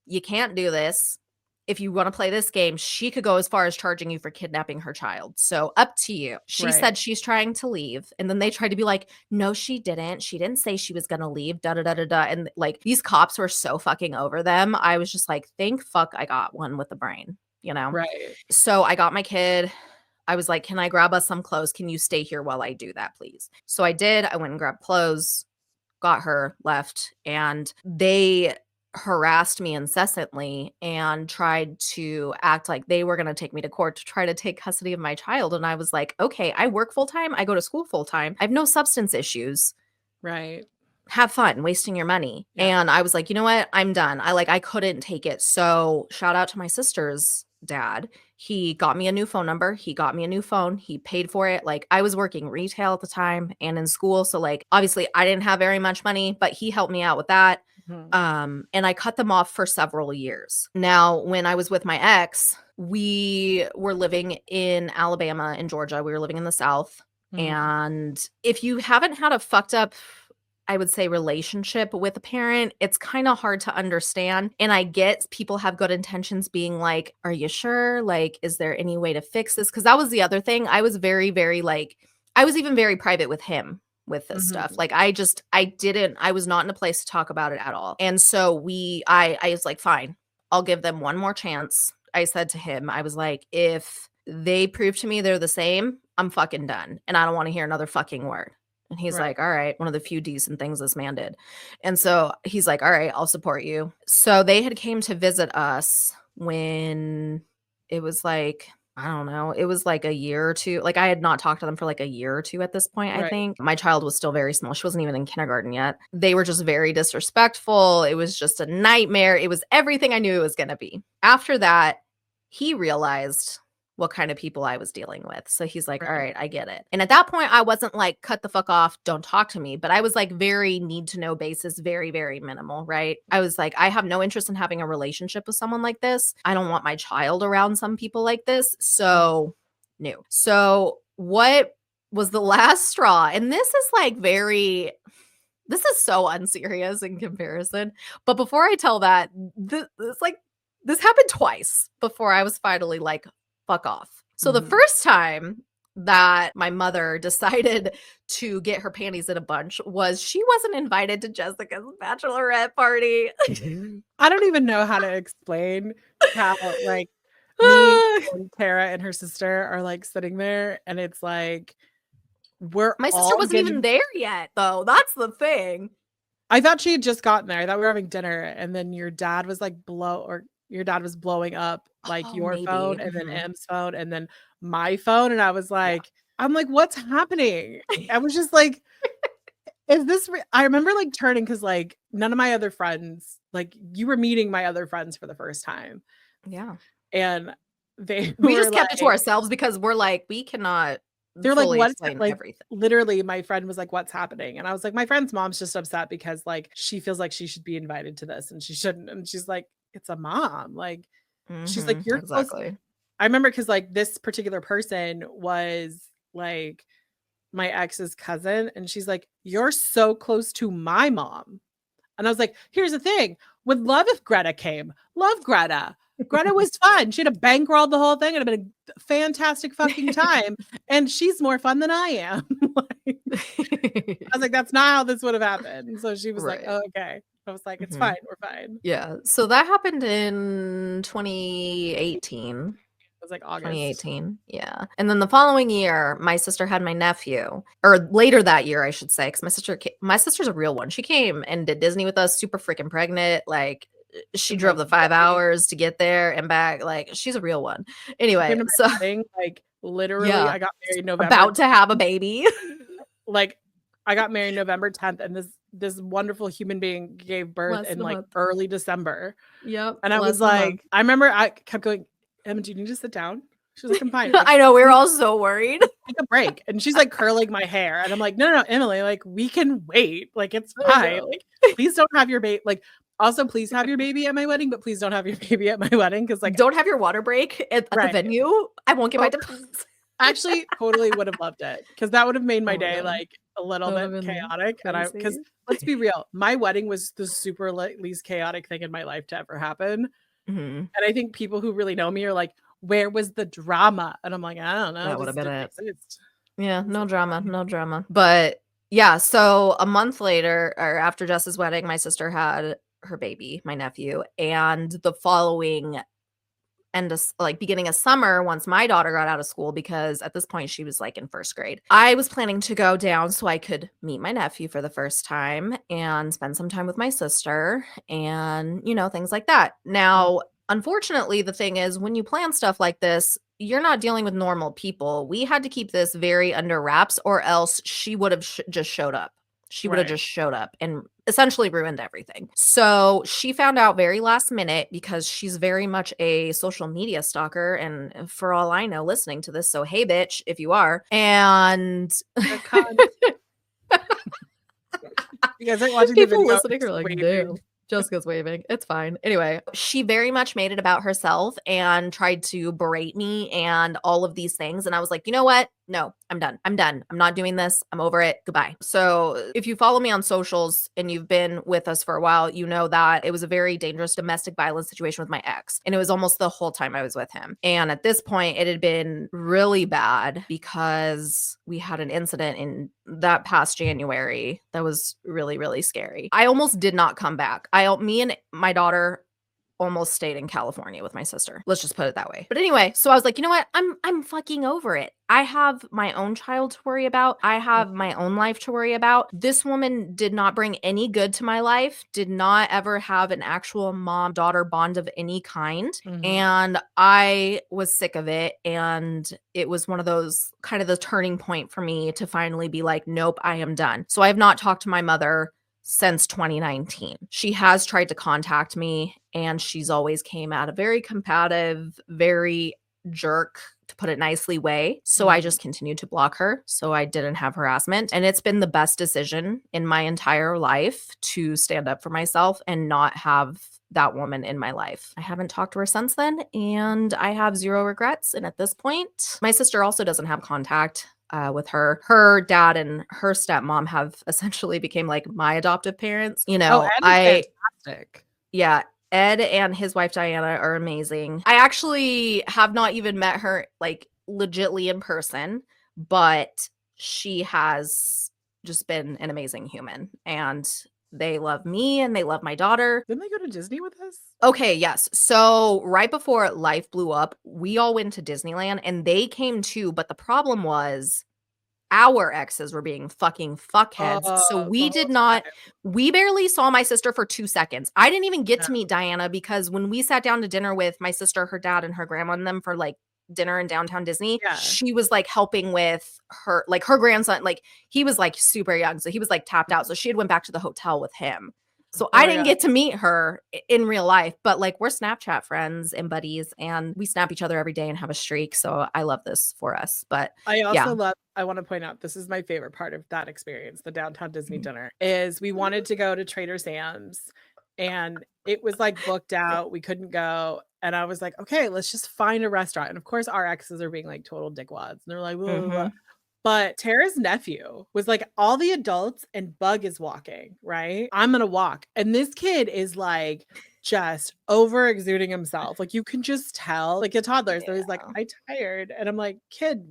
you can't do this. If you want to play this game, she could go as far as charging you for kidnapping her child. So up to you. She said she's trying to leave. And then they tried to be like, no, she didn't. She didn't say she was going to leave. Da, da, da, da, da. And like, these cops were so fucking over them. I was just like, thank fuck I got one with a brain, Right. So I got my kid. I was like, can I grab us some clothes? Can you stay here while I do that, please? So I did. I went and grabbed clothes, got her, left. And they harassed me incessantly and tried to act like they were going to take me to court to try to take custody of my child. And I was like, okay, I work full time. I go to school full time. I have no substance issues. Right. Have fun wasting your money. Yeah. And I was like, you know what? I'm done. I couldn't take it. So shout out to my sister's dad. He got me a new phone number. He got me a new phone. He paid for it. Like, I was working retail at the time and in school. So like, obviously I didn't have very much money, but he helped me out with that. And I cut them off for several years. Now, when I was with my ex, we were living in Alabama and Georgia. We were living in the South. And if you haven't had a fucked up, I would say, relationship with a parent, it's kind of hard to understand. And I get people have good intentions, being like, are you sure? Like, is there any way to fix this? Because that was the other thing. I was very, very I was even very private with him with this stuff. Like, I was not in a place to talk about it at all. And so I was like, fine, I'll give them one more chance. I said to him, I was like, if they prove to me they're the same, I'm fucking done. And I don't want to hear another fucking word. And he's like, all right, one of the few decent things this man did. And so he's like, all right, I'll support you. So they had came to visit us when it was like, I don't know, it was like a year or two. Like, I had not talked to them for like a year or two at this point, I think. My child was still very small. She wasn't even in kindergarten yet. They were just very disrespectful. It was just a nightmare. It was everything I knew it was going to be. After that, he realized what kind of people I was dealing with. So he's like, all Right. right, I get it. And at that point, I wasn't like, cut the fuck off, don't talk to me. But I was like, very need to know basis, very, very minimal, right? I was like, I have no interest in having a relationship with someone like this. I don't want my child around some people like this. So, no. So, what was the last straw? And this is like this is so unserious in comparison. But before I tell that, this happened twice before I was finally like, fuck off. So the first time that my mother decided to get her panties in a bunch was she wasn't invited to Jessica's bachelorette party. I don't even know how to explain how, like, me and Tara and her sister are, like, sitting there, and it's like, we're My sister all wasn't even getting there yet, though. That's the thing. I thought she had just gotten there. I thought we were having dinner, and then your dad was, like, your dad was blowing up, like, Oh, your maybe. phone, and then M's phone, and then my phone, and I was Yeah. like I'm like, "What's happening?" I was just like, "Is this re" I remember, like, turning because like, none of my other friends like, you were meeting my other friends for the first time, Yeah. and they We were just kept it to like ourselves because we're like, we cannot they're like, fully "What's" explain like, everything. literally, my friend was like, "What's happening?" And I was like, "My friend's mom's just upset because, like, she feels like she should be invited to this, and she shouldn't." And she's like, "It's a mom." Like, she's like, "You're close." Exactly. I remember because like, this particular person was, like, my ex's cousin, and she's like, "You're so close to my mom." And I was like, "Here's the thing, would love if Greta came. Love Greta. Greta was fun. She'd have bankrolled the whole thing. It'd have been a fantastic fucking time, and she's more fun than I am." Like, I was like, "That's not how this would have happened." And so she was like, Right. "Oh, okay." I was like, "It's Mhm. fine. We're fine." Yeah. So that happened in 2018. It was like August. 2018. Yeah. And then the following year, my sister had my nephew, or later that year, I should say, because my sister's a real one. She came and did Disney with us, super freaking pregnant. Like, she And, drove like, the 5 wedding hours to get there and back. Like, she's a real one. she came Anyway, to so my wedding, like, literally, yeah, I got married November about to have a baby. like, I got married November 10th, and this wonderful human being gave birth Less in, than a like, month. early December. Yep, And I less was than a month. like I remember I kept going, "Emma, do you need to sit down?" She was like, "I'm fine." Like, I know, we were "Please all so worried. take a break." And she's, like, curling my hair, and I'm like, "No, no, no, Emily, like, we can wait. Like, it's I fine. know. Like, please don't have your baby like, also, please have your baby at my wedding, but please don't have your baby at my wedding because like" Don't have your water break at the Right. venue. I won't get my Oh, deposit. actually, totally would have loved it because that would have made my Oh my day, God. like, a little That would bit have been chaotic, and I because crazy. let's be real, my wedding was the super, like, least chaotic thing in my life to ever happen. Mhm. And I think people who really know me are like, "Where was the drama?" And I'm like, "I don't know, it That would have just been didn't it. exist." Yeah, It was no like, drama, fine. no drama. But yeah, so a month later or after Jess's wedding, my sister had her baby, my nephew, and the following like beginning of summer once my daughter got out of school because at this point she was like in first grade. I was planning to go down so I could meet my nephew for the first time and spend some time with my sister and things like that. Mm, Now, unfortunately, the thing is when you plan stuff like this, you're not dealing with normal people. We had to keep this very under wraps or else she would have just showed up. She would have right. just showed up and essentially ruined everything. So she found out very last minute because she's very much a social media stalker. And for all I know, listening to this. So, hey, bitch, if you are. And You're a cunt. You guys aren't watching the people video, I'm listening are just like, waving. damn. Jessica's waving. It's fine. Anyway, she very much made it about herself and tried to berate me and all of these things. And I was like, you know what? No, I'm done. I'm done. I'm not doing this. I'm over it. Goodbye. So, if you follow me on socials and you've been with us for a while, you know that it was a very dangerous domestic violence situation with my ex. And it was almost the whole time I was with him. And at this point, it had been really bad because we had an incident in that past January that was really, really scary. I almost did not come back. Me and my daughter almost stayed in California with my sister. Let's just put it that way. But anyway, so I was like, you know what? I'm fucking over it. I have my own child to worry about. I have my own life to worry about. This woman did not bring any good to my life, did not ever have an actual mom-daughter bond of any kind. Mhm. And I was sick of it. And it was one of those kind of the turning point for me to finally be like, nope, I am done. So I have not talked to my mother since 2019. She has tried to contact me, and she's always came at a very combative, very jerk, to put it nicely, way. So I just continued to block her so I didn't have harassment. And it's been the best decision in my entire life to stand up for myself and not have that woman in my life. I haven't talked to her since then, and I have zero regrets. And at this point, my sister also doesn't have contact with her. Her dad and her stepmom have essentially became like my adoptive parents. You Oh, know, Ed is fantastic. yeah, Ed and his wife Diana are amazing. I actually have not even met her like legitly in person, but she has just been an amazing human, and they love me and they love my daughter. Didn't they go to Disney with us? Okay, yes. So right before life blew up, we all went to Disneyland and they came too, but the problem was our exes were being fucking fuckheads. So Oh, the we whole did not, time. we barely saw my sister for 2 seconds. I didn't even get Yeah. to meet Diana because when we sat down to dinner with my sister, her dad, and her grandma and them for like dinner in downtown Disney, Yeah. she was like helping with her, like her grandson, like he was like super young. So he was like tapped out. So she had went back to the hotel with him. So Oh I my didn't God. get to meet her in real life, but like we're Snapchat friends and buddies, and we snap each other every day and have a streak. So I love this for us. But I yeah. also love, I want to point out, this is my favorite part of that experience, the downtown Disney Mhm. dinner, is we wanted to go to Trader Sam's and it was like booked out. We couldn't go. And I was like, okay, let's just find a restaurant. And of course, our exes are being like total dickwads. And they're like, blah, blah, blah. Mhm. But Tara's nephew was like, all the adults and Bug is walking, right? I'm gonna walk. And this kid is like just over exuding himself. Like you can just tell, like a toddler. So he's like, Yeah. I tired. And I'm like, kid,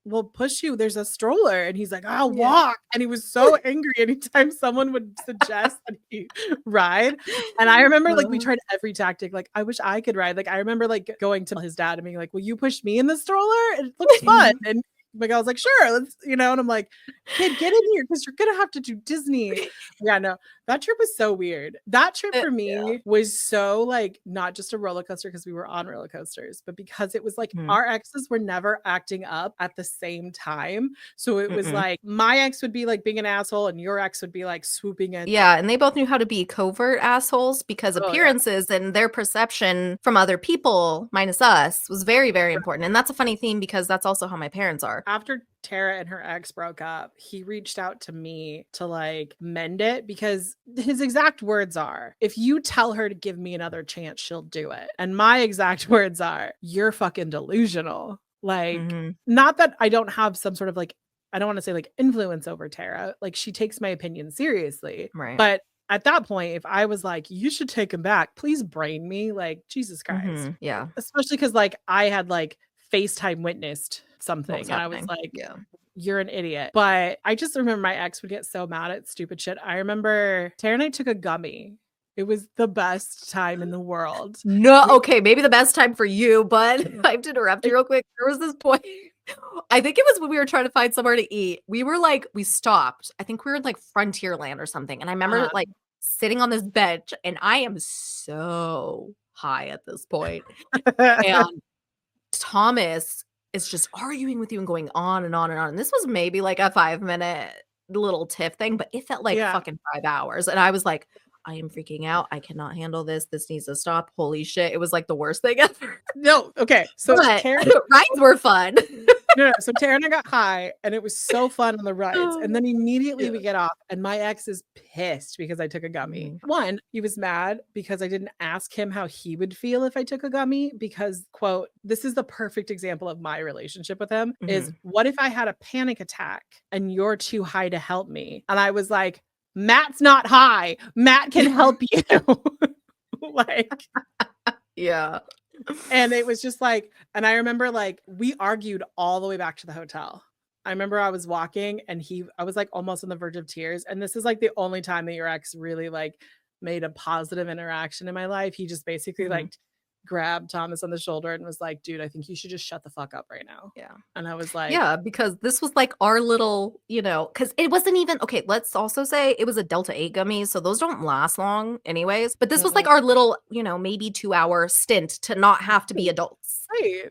we'll push you. There's a stroller. And he's like, I'll Yeah. walk. And he was so angry anytime someone would suggest that he ride. And I remember like we Uh, tried every tactic. Like, I wish I could ride. Like, I remember like going to his dad and being like, will you push me in the stroller? It looks fun. And like I was like, sure, let's, and I'm like, kid, get in here because you're gonna have to do Disney. Yeah, no, that trip was so weird. That trip for yeah. me was so like not just a roller coaster because we were on roller coasters, but because it was like Mhm. our exes were never acting up at the same time. So it was Mm-mm. like my ex would be like being an asshole and your ex would be like swooping in. Yeah, and they both knew how to be covert assholes because Oh yeah. appearances and their perception from other people, minus us, was very, very important. And that's a funny theme because that's also how my parents are. After Tara and her ex broke up, he reached out to me to like mend it because his exact words are, if you tell her to give me another chance, she'll do it. And my exact words are, you're fucking delusional. Like, Mhm. not that I don't have some sort of like, I don't want to say like influence over Tara. Like, she takes my opinion seriously. Right. But at that point, if I was like, you should take him back, please brain me. Like, Jesus Christ. Yeah. Especially because like I had like FaceTime witnessed What was something and I was happening? like, Yeah. you're an idiot. But I just remember my ex would get so mad at stupid shit. I remember Tara and I took a gummy. It was the best time in the world. No, We, okay, maybe the best time for you, but I have to interrupt you real quick. There was this point. I think it was when we were trying to find somewhere to eat. We were like, we stopped. I think we were in like Frontierland or something. And I remember uh, like sitting on this bench, and I am so high at this point. And Thomas is just arguing with you and going on and on and on. And this was maybe like a 5-minute little tiff thing, but it felt like yeah. fucking 5 hours. And I was like, I am freaking out. I cannot handle this. This needs to stop. Holy shit. It was like the worst thing ever. No, okay. So But Tara rides were fun. No, so Tara and I got high and it was so fun on the rides. And then immediately Yeah. we get off and my ex is pissed because I took a gummy. One, he was mad because I didn't ask him how he would feel if I took a gummy because, quote, this is the perfect example of my relationship with him is Mhm. what if I had a panic attack and you're too high to help me? And I was like, Matt's not high. Matt can help you. Like, Yeah. and it was just like, and I remember like we argued all the way back to the hotel. I remember I was walking and I was like almost on the verge of tears. And this is like the only time that your ex really like made a positive interaction in my life. He just basically Mhm. like grabbed Thomas on the shoulder and was like, dude, I think you should just shut the fuck up right now. Yeah. And I was like, Yeah, because this was like our little, because it wasn't even, okay, let's also say it was a Delta 8 gummy, so those don't last long anyways. But this was like our little, maybe 2-hour stint to not have to be adults. right.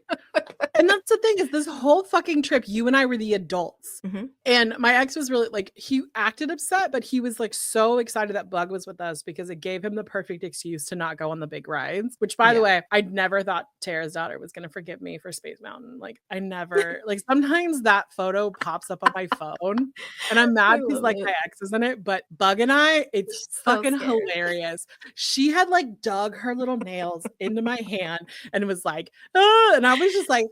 And that's the thing is this whole fucking trip, you and I were the adults. Mm-hmm. And my ex was really like, he acted upset, but he was like so excited that Bug was with us because it gave him the perfect excuse to not go on the big rides. Which, by the way, I never thought Tara's daughter was going to forgive me for Space Mountain. Like, I never, like, sometimes that photo pops up on my phone and I'm mad because like my ex is in it, but Bug and I, it's So fucking scared. hilarious. She had like dug her little nails into my hand and was like, oh, and I was just like,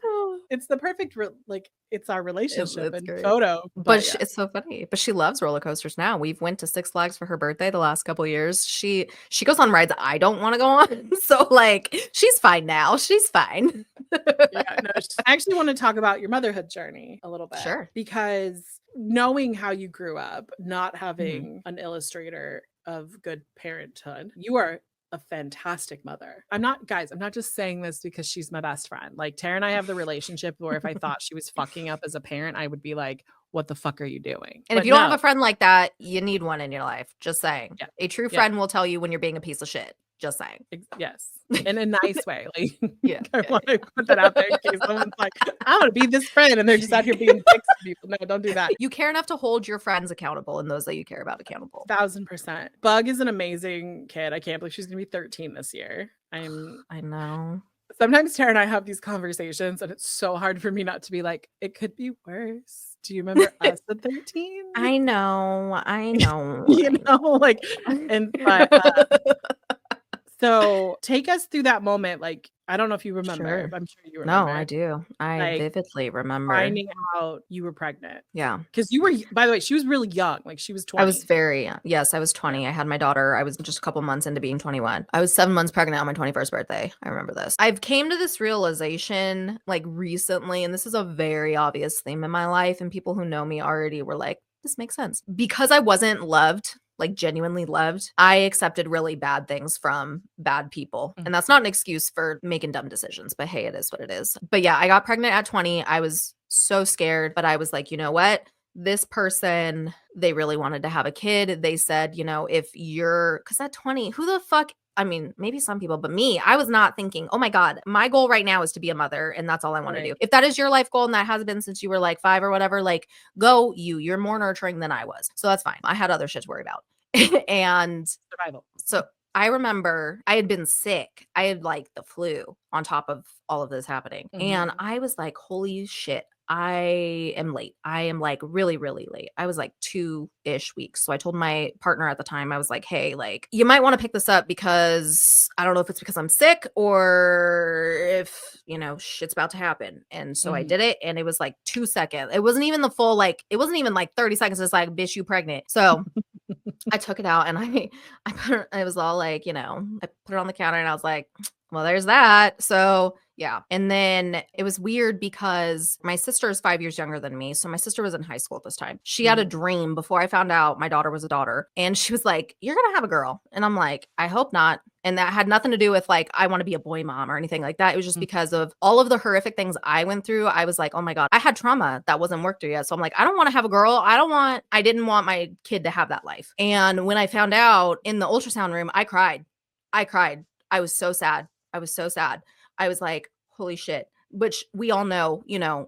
it's the perfect, like, it's our relationship It's and great. photo. But it's so funny. But she loves roller coasters now. We've went to Six Flags for her birthday the last couple years. She goes on rides I don't want to go on. So like she's fine now. She's fine. Yeah, no, I actually want to talk about your motherhood journey a little bit. Sure. Because knowing how you grew up, not having an illustrator of good parenthood, you are a fantastic mother. I'm not just saying this because she's my best friend. Like Tara and I have the relationship where if I thought she was fucking up as a parent, I would be like, what the fuck are you doing? And if you don't have a friend like that, you need one in your life. Just saying. Yeah. A true friend will tell you when you're being a piece of shit. Just saying. Yes. In a nice way. Like, I want to put that out there in case someone's like, I want to be this friend. And they're just out here being dicks to people. No, don't do that. You care enough to hold your friends accountable and those that you care about accountable. 1000%. Bug is an amazing kid. I can't believe she's going to be 13 this year. I know. Sometimes Tara and I have these conversations and it's so hard for me not to be like, it could be worse. Do you remember us at 13? I know. Like, so take us through that moment. Like, I don't know if you remember. Sure. I'm sure you remember. No, I do. I vividly remember. Finding out you were pregnant. Yeah. Because you were, by the way, she was really young. Like she was 20. I was very young. Yes, I was 20. I had my daughter. I was just a couple months into being 21. I was 7 months pregnant on my 21st birthday. I remember this. I've came to this realization like recently, and this is a very obvious theme in my life. And people who know me already were like, this makes sense. Because I wasn't loved, like genuinely loved, I accepted really bad things from bad people. And that's not an excuse for making dumb decisions, but hey, it is what it is. But yeah, I got pregnant at 20. I was so scared, but I was like, you know what? This person, they really wanted to have a kid. They said, if you're, because at 20, who the fuck, I mean, maybe some people, but me, I was not thinking, oh my God, my goal right now is to be a mother and that's all I want to do. If that is your life goal and that has been since you were like 5 or whatever, like go you're more nurturing than I was. So that's fine. I had other shit to worry about. And survival. So I remember I had been sick. I had like the flu on top of all of this happening. And I was like, holy shit. I am late. I am like really, really late. I was like 2-ish weeks. So I told my partner at the time, I was like, hey, like you might want to pick this up because I don't know if it's because I'm sick or if, shit's about to happen. And so I did it. And it was like 2 seconds. It wasn't even the full, like, it wasn't even like 30 seconds. It's like, bitch, you pregnant. So I took it out and I put it, it was all like, I put it on the counter and I was like, well, there's that. So yeah. And then it was weird because my sister is 5 years younger than me. So my sister was in high school at this time. She had a dream before I found out my daughter was a daughter. And she was like, you're going to have a girl. And I'm like, I hope not. And that had nothing to do with like, I want to be a boy mom or anything like that. It was just because of all of the horrific things I went through. I was like, oh my God, I had trauma that wasn't worked through yet. So I'm like, I don't want to have a girl. I didn't want my kid to have that life. And when I found out in the ultrasound room, I cried. I was so sad. I was like, holy shit, which we all know,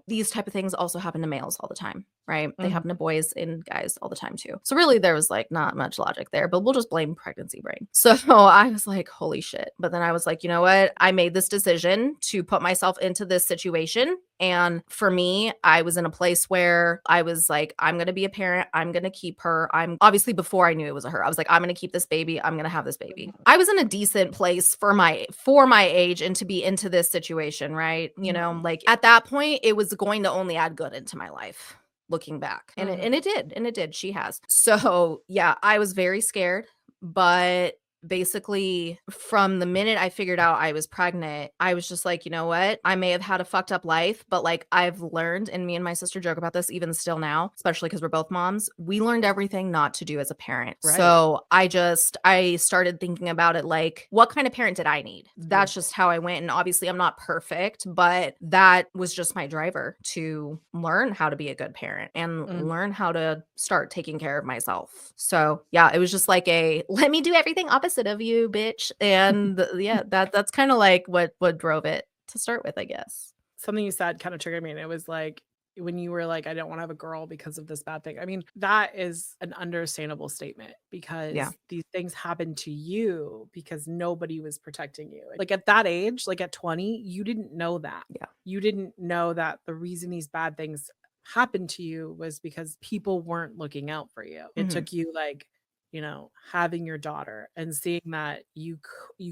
these type of things also happen to males all the time, right? They happen to boys and guys all the time too. So really there was like not much logic there, but we'll just blame pregnancy brain. So I was like, holy shit. But then I was like, you know what? I made this decision to put myself into this situation. And for me, I was in a place where I was like, I'm going to be a parent. I'm going to keep her. I'm obviously before I knew it was a her, I was like, I'm going to keep this baby. I'm going to have this baby. I was in a decent place for my age and to be into this situation, right? Like at that point, it was going to only add good into my life. Looking back and it did. She has. So yeah, I was very scared, but basically from the minute I figured out I was pregnant, I was just like, you know what? I may have had a fucked up life, but like I've learned, and me and my sister joke about this even still now, especially because we're both moms, we learned everything not to do as a parent. Right. So I started thinking about it like, what kind of parent did I need? That's just how I went. And obviously I'm not perfect, but that was just my driver to learn how to be a good parent and learn how to start taking care of myself. So yeah, it was just like a let me do everything opposite of you, bitch. And yeah, that's kind of like what drove it to start with, I guess. Something you said kind of triggered me, and it was like when you were like, I don't want to have a girl because of this bad thing. I mean, that is an understandable statement Yeah. because these things happen to you because nobody was protecting you. Like at that age, like at 20, you didn't know that. Yeah. You didn't know that the reason these bad things happened to you was because people weren't looking out for you. It took you like, you know, having your daughter and seeing that you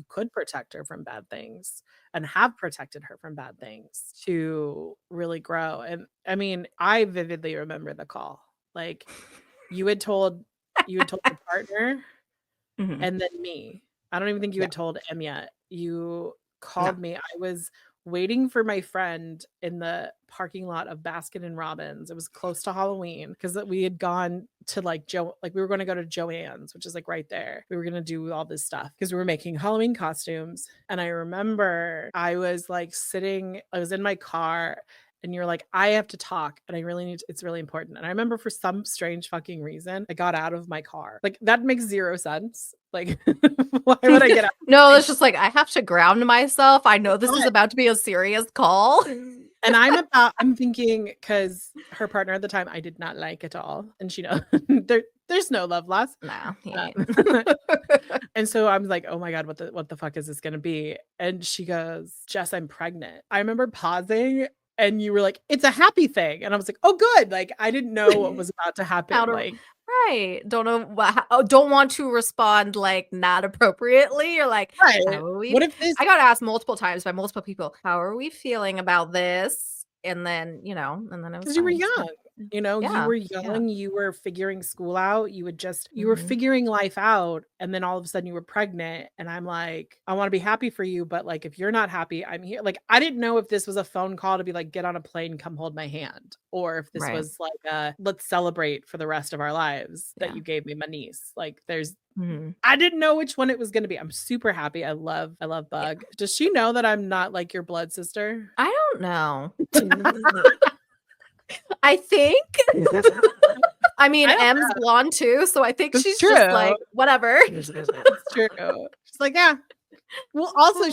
could protect her from bad things and have protected her from bad things to really grow. And I mean, I vividly remember the call. Like you had told your partner Mhm. and then me. I don't even think you Yeah. had told M yet. You No. called me. I was waiting for my friend in the parking lot of Baskin and Robbins. It was close to Halloween because we had gone to like we were going to go to Joann's, which is like right there. We were going to do all this stuff because we were making Halloween costumes. And I remember I was like I was in my car and you're like, I have to talk and I really it's really important. And I remember for some strange fucking reason, I got out of my car. Like that makes zero sense. Like, why would I get out? No, it's just like I have to ground myself. I know this is about to be a serious call. And I'm thinking because her partner at the time I did not like at all. And she knows there's no love lost. Nah, he Uh, ain't. and so I'm like, oh my God, what the fuck is this gonna be? And she goes, Jess, I'm pregnant. I remember pausing and you were like, it's a happy thing. And I was like, oh good. Like I didn't know what was about to How happen. to Like right. Don't know don't want to respond like not appropriately. You're like, right. how are we? What if this I got asked multiple times by multiple people, how are we feeling about this? And then, and then it was because you were fine. So, young, you know, you yeah. were Yeah. young, you were figuring school out, you were Mhm. figuring life out, and then all of a sudden you were pregnant, and I'm like, I want to be happy for you, but like if you're not happy, I'm here. Like I didn't know if this was a phone call to be like, get on a plane, come hold my hand, or if this Right. was like let's celebrate for the rest of our lives that Yeah. you gave me my niece. Like Mhm. I didn't know which one it was going to be. I'm super happy. I love Yeah. Bug. Does she know that I'm not like your blood sister? I don't know. I think. I mean, I don't M's blonde too, so I think That's she's just true. like, whatever. It's true. She's like, "Yeah." Well, also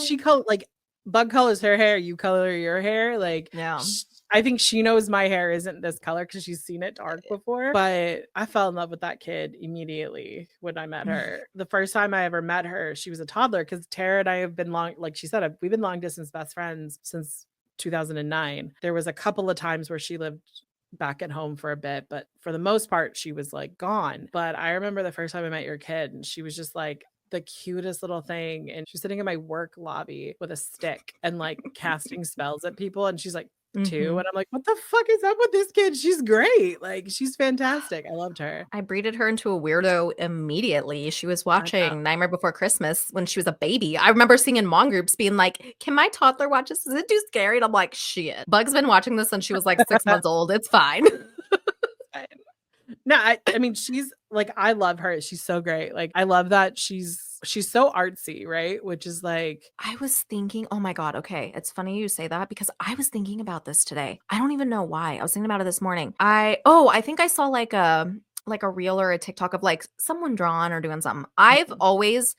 like, Bug colors her hair, you color your hair, like, Yeah. I think she knows my hair isn't this color because she's seen it dark before, but I fell in love with that kid immediately when I met her. The first time I ever met her, she was a toddler because Tara and I have been like she said, we've been long distance best friends since 2009. There was a couple of times where she lived back at home for a bit, but for the most part, she was like gone. But I remember the first time I met your kid, and she was just like the cutest little thing. And she's sitting in my work lobby with a stick and like casting spells at people. And she's like, two. Mhm. And I'm like, what the fuck is up with this kid? She's great. Like, she's fantastic. I loved her. I breeded her into a weirdo immediately. She was I know. watching Nightmare Before Christmas when she was a baby. I remember seeing in mom groups being like, "Can my toddler watch this? Is it too scary?" And I'm like, "Shit. Bug's been watching this since she was like 6 months old. It's fine." No, I mean, she's like, I love her. She's so great. Like, I love that she's so artsy, right? Which is like, I was thinking, oh my God, okay. It's funny you say that because I was thinking about this today. I don't even know why. I was thinking about it this morning. I think I saw like a reel or a TikTok of like someone drawing or doing something. I've Mhm, always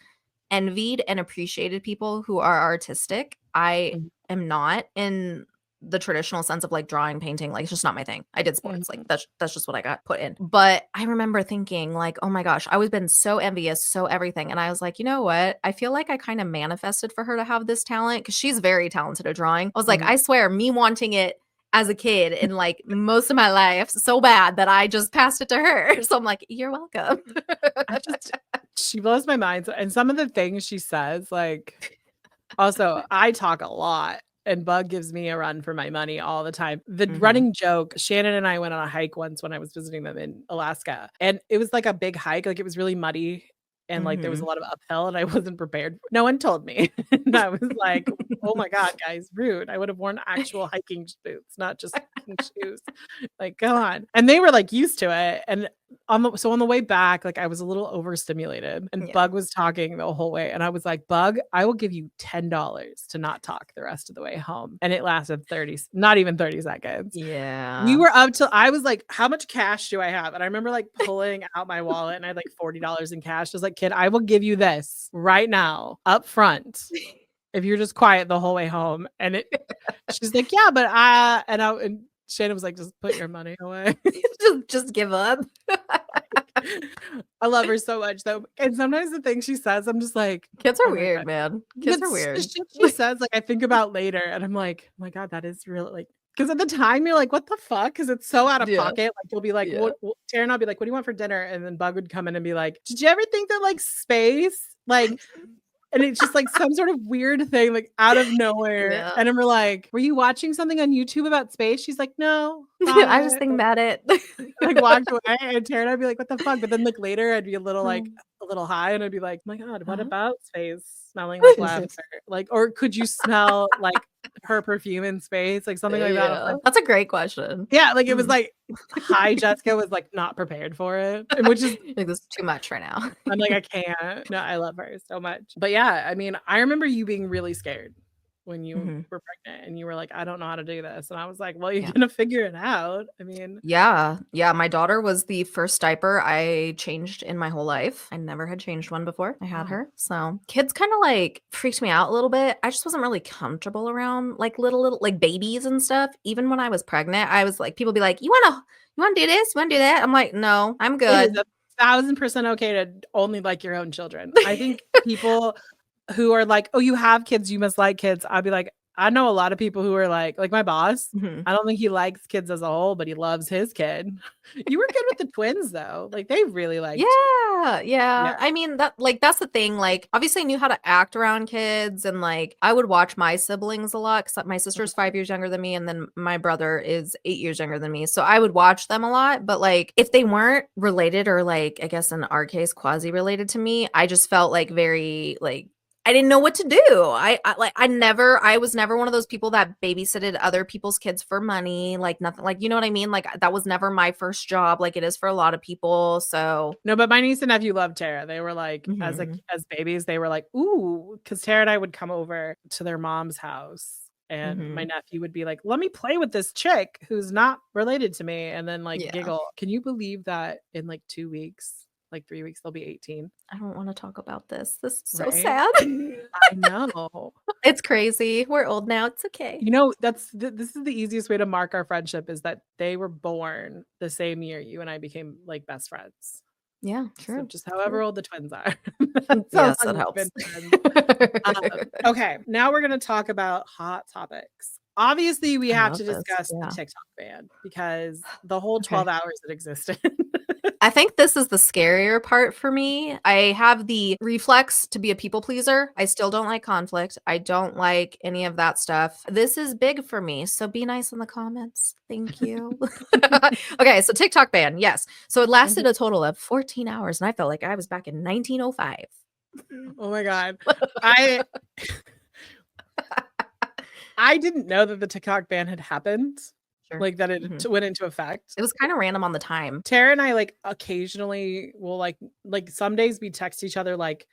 envied and appreciated people who are artistic. I mhm, am not in the traditional sense of like drawing, painting. Like it's just not my thing. I did sports. Like mhm, that's just what I got put in. But I remember thinking like, oh my gosh, I was been so envious, so everything. And I was like, you know what? I feel like I kind of manifested for her to have this talent because she's very talented at drawing. I was like, mhm. I swear, me wanting it as a kid and like most of my life so bad that I just passed it to her. So I'm like, you're welcome. I just she blows my mind. And some of the things she says, like, also, I talk a lot, and Bug gives me a run for my money all the time. The Mhm. running joke, Shannon and I went on a hike once when I was visiting them in Alaska, and it was like a big hike, like, it was really muddy and like there was a Mhm. lot of uphill and I wasn't prepared. No one told me. And I was like, oh my God, guys, rude. I would have worn actual hiking boots, not just hiking shoes. Like, go on. And they were like used to it. And on the way back, like I was a little overstimulated and Yeah. Bug was talking the whole way. And I was like, Bug, I will give you $10 to not talk the rest of the way home. And it lasted not even 30 seconds. We Yeah. were up till I was like, how much cash do I have? And I remember like pulling out my wallet and I had like $40 in cash. I was like, kid, I will give you this right now up front if you're just quiet the whole way home. And she's like, yeah, but and Shannon was like, just put your money away. Just give up. I love her so much though. And sometimes the things she says, I'm just like, Kids are oh my weird, God. man. Kids But are the weird. shit she says, like I think about later and I'm like, oh my God, that is really like, because at the time you're like, what the fuck? Because it's so out of Yeah. pocket. Like you'll be like, Yeah. Tara and I'll be like, what do you want for dinner? And then Bug would come in and be like, did you ever think that like space, like, and it's just like some sort of weird thing, like out of nowhere. Yeah. And then we're like, were you watching something on YouTube about space? She's like, no. I just think about it. Like walked away and Tara and I'd be like, what the fuck? But then like later I'd be a little Um, high and I'd be like, oh my God, what uh-huh. about space smelling like lavender? Like, or could you smell like her perfume in space? Like something like that. I was Yeah. like, That's a great question. yeah, like it was Mm. like hi Jessica was like not prepared for it. And which is Like, this is too much right now. I'm like, I can't. No, I love her so much. But yeah, I mean, I remember you being really scared when you Mhm. were pregnant and you were like, I don't know how to do this. And I was like, well, you're Yeah. gonna figure it out. I mean, Yeah. Yeah, my daughter was the first diaper I changed in my whole life. I never had changed one before I had wow. her. So, kids kinda, like, freaked me out a little bit. I just wasn't really comfortable around, like, little like, babies and stuff. Even when I was pregnant, I was like people be like, "You wanna do this? You wanna do that?" I'm like, "No, I'm It is good." 1,000% okay to only like your own children. I think people who are like, "Oh, you have kids, you must like kids." I'd be like, I know a lot of people who are like my boss, Mhm. I don't think he likes kids as a whole, but he loves his kid. You were good with the twins though. Like they really liked Yeah, yeah. yeah. I mean, that's the thing, like, obviously, I knew how to act around kids, and, like, I would watch my siblings a lot 'cause my sister's 5 years younger than me, and then my brother is 8 years younger than me, so I would watch them a lot, but, like, if they weren't related or, like, I guess in our case, quasi-related to me, I just felt, like, very, like I didn't know what to do. I was never one of those people that babysitted other people's kids for money, like, nothing like, you know what I mean? Like, that was never my first job like it is for a lot of people, so No, but my niece and nephew loved Tara. They were like, Mhm. as babies, they were like, "Ooh," because Tara and I would come over to their mom's house, and my Mhm. nephew would be like, "Let me play with this chick who's not related to me," and then like Yeah. giggle. Can you believe that in like 2 weeks, like 3 weeks, they'll be 18, I don't wanna talk about this. This is so right? sad. I know. It's crazy. We're old now, it's okay. You know, this is the easiest way to mark our friendship is that they were born the same year you and I became like best friends. Yeah, So true, just however true. old the twins are, that's how Yes, long that we've helps. been friends. Okay, now we're gonna talk about hot topics. Obviously, we I have love to this, discuss the yeah. TikTok ban because the whole Okay. 12 hours that existed. I think this is the scarier part for me. I have the reflex to be a people pleaser. I still don't like conflict. I don't like any of that stuff. This is big for me, so be nice in the comments. Thank you. Okay, so TikTok ban, yes. So it Mhm. lasted a total of 14 hours, and I felt like I was back in 1905. Oh my god. I I didn't know that the TikTok ban had happened, Sure. like, that it Mhm. went into effect. It was kinda random on the time. Tara and I, like, occasionally will, like, some days we text each other, like,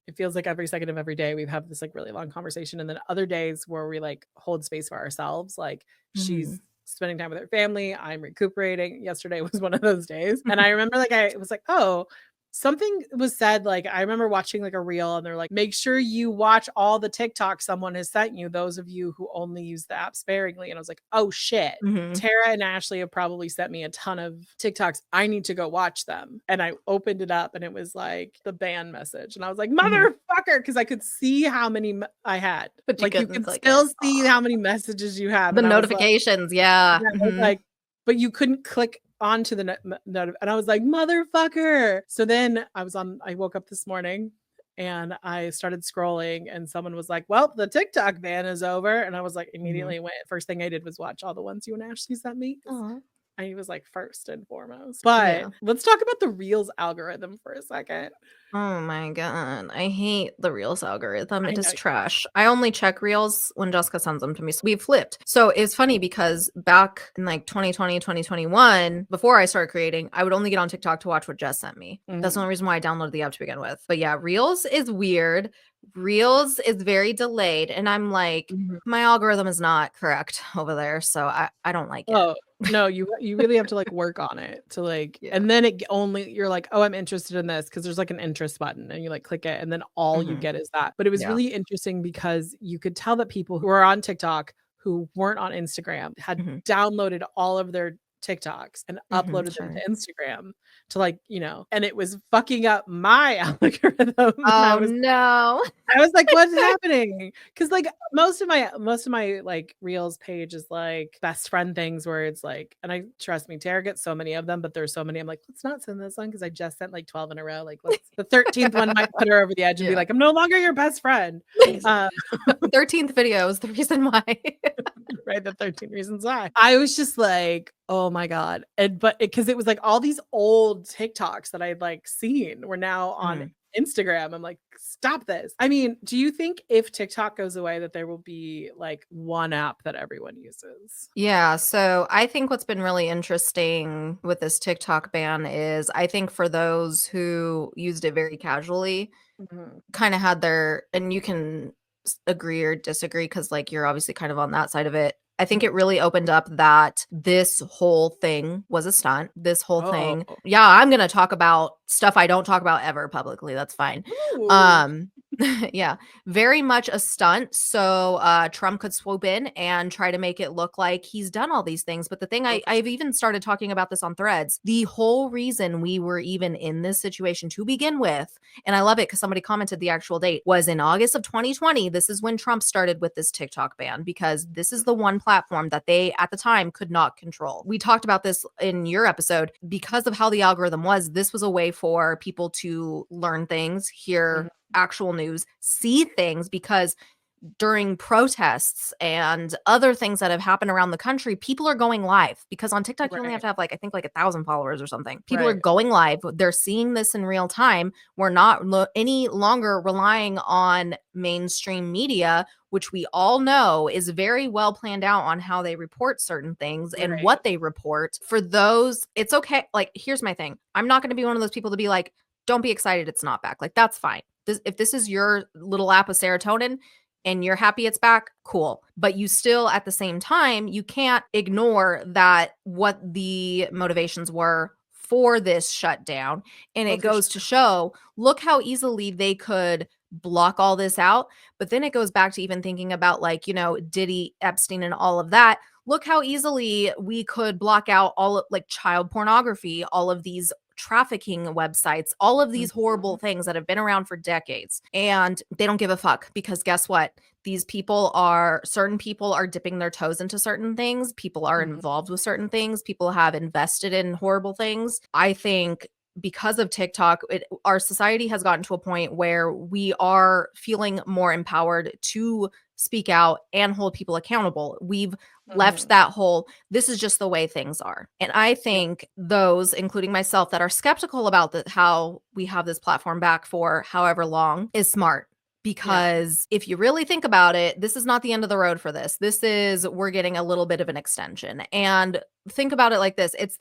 it feels like every second of every day we have this, like, really long conversation, and then other days where we, like, hold space for ourselves, like, she's Mhm. spending time with her family, I'm recuperating. Yesterday was one of those days, and I remember, like, I was like, "Oh," something was said, like, I remember watching, like, a reel, and they're like, "Make sure you watch all the TikTok someone has sent you, those of you who only use the app sparingly," and I was like, "Oh, shit." Mhm. Tara and Ashley have probably sent me a ton of TikToks. I need to go watch them. And I opened it up and it was like the ban message. And I was like, Mhm. motherfucker, because I could see how many I had. But you Like you couldn't could click it. still see Aw. how many messages you have. The And I was like, notifications, yeah. yeah, I was Mhm. like, but you couldn't click onto the note. And I was like, motherfucker. So then I woke up this morning and I started scrolling and someone was like, well, the TikTok ban is over. And I was like, Mhm. immediately went, first thing I did was watch all the ones you and Ashley sent me. Aw. he was like first and foremost. But Yeah. let's talk about the Reels algorithm for a second. Oh my god. I hate the Reels algorithm. I It know. is trash. I only check Reels when Jessica sends them to me. So we've flipped. So it's funny because back in like 2020, 2021, before I started creating, I would only get on TikTok to watch what Jess sent me. That's the only reason why I downloaded the app to begin with. But yeah, Reels is weird. Reels is very delayed. And I'm like, Mhm. my algorithm is not correct over there. So I don't like it. Oh, no, you really have to like work on it to like, Yeah. and then only you're like, oh, I'm interested in this because there's like an interest button and you like click it and then all you Mhm. get is that. But it was Yeah. really interesting because you could tell that people who are on TikTok who weren't on Instagram had Mhm. downloaded all of their TikToks and Mhm. uploaded them Sure. to Instagram to like, and it was fucking up my algorithm. And Oh no. I was like, "What's happening?" Because like most of my like reels page is like best friend things where it's like, and I trust me, Tara gets so many of them, but there's so many. I'm like, let's not send this one because I just sent like 12 in a row. Like, let's the 13th one might put her over the edge and be Yeah. like, I'm no longer your best friend. Uh, 13th video is the reason why. right, the 13 reasons why. I was just like, oh my God. And but because it was like all these old TikToks that I'd like seen were now on Mhm. Instagram. I'm like, stop this. I mean, do you think if TikTok goes away that there will be like one app that everyone uses? Yeah, so I think what's been really interesting with this TikTok ban is I think for those who used it very casually, Mhm. kind of had their, and you can agree or disagree because like you're obviously kind of on that side of it. I think it Mhm. really opened up that this whole thing was a stunt. This whole Oh. thing. Yeah, I'm going to talk about stuff I don't talk about ever publicly. That's fine. Ooh. Um yeah, very much a stunt so Trump could swoop in and try to make it look like he's done all these things. But the thing Oh, for I've sure. even started talking about this on Threads. The whole reason we were even in this situation to begin with, and I love it because somebody commented the actual date was in August of 2020. This is when Trump started with this TikTok ban because this is the one platform that they at the time could not control. We talked about this in your episode because of how the algorithm was. This was a way for people to learn things, Mhm. hear actual news, see things because during protests and other things that have happened around the country, people are going live because on TikTok, you only have Right. to have like, I think like 1,000 followers or something. People are Right. going live. They're seeing this in real time. We're not any longer relying on mainstream media, which we all know is very well planned out on how they report certain things and Right. what they report. For those, it's okay. Like, here's my thing. I'm not going to be one of those people to be like, don't be excited it's not back. Like, that's fine. If this is your little app of serotonin, and you're happy it's back, cool. But you still, at the same time, you can't ignore that what the motivations were for this shutdown. And Oh, it for goes to sure. show, look how easily they could block all this out. But then it goes back to even thinking about like, Diddy, Epstein, and all of that. Look how easily we could block out all of like child pornography, all of these trafficking websites, all of these horrible Mhm. things that have been around for decades. And they don't give a fuck because guess what? Certain people are dipping their toes into certain things. People are Mhm. involved with certain things. People have invested in horrible things. I think because of TikTok, our society has gotten to a point where we are feeling more empowered to speak out and hold people accountable. We've left Mhm. that whole, this is just the way things are. And I Yeah. think those, including myself, that are skeptical about how we have this platform back for however long is smart. Yeah. Because if you really think about it, this is not the end of the road for this. We're getting a little bit of an extension. And think about it like this, it's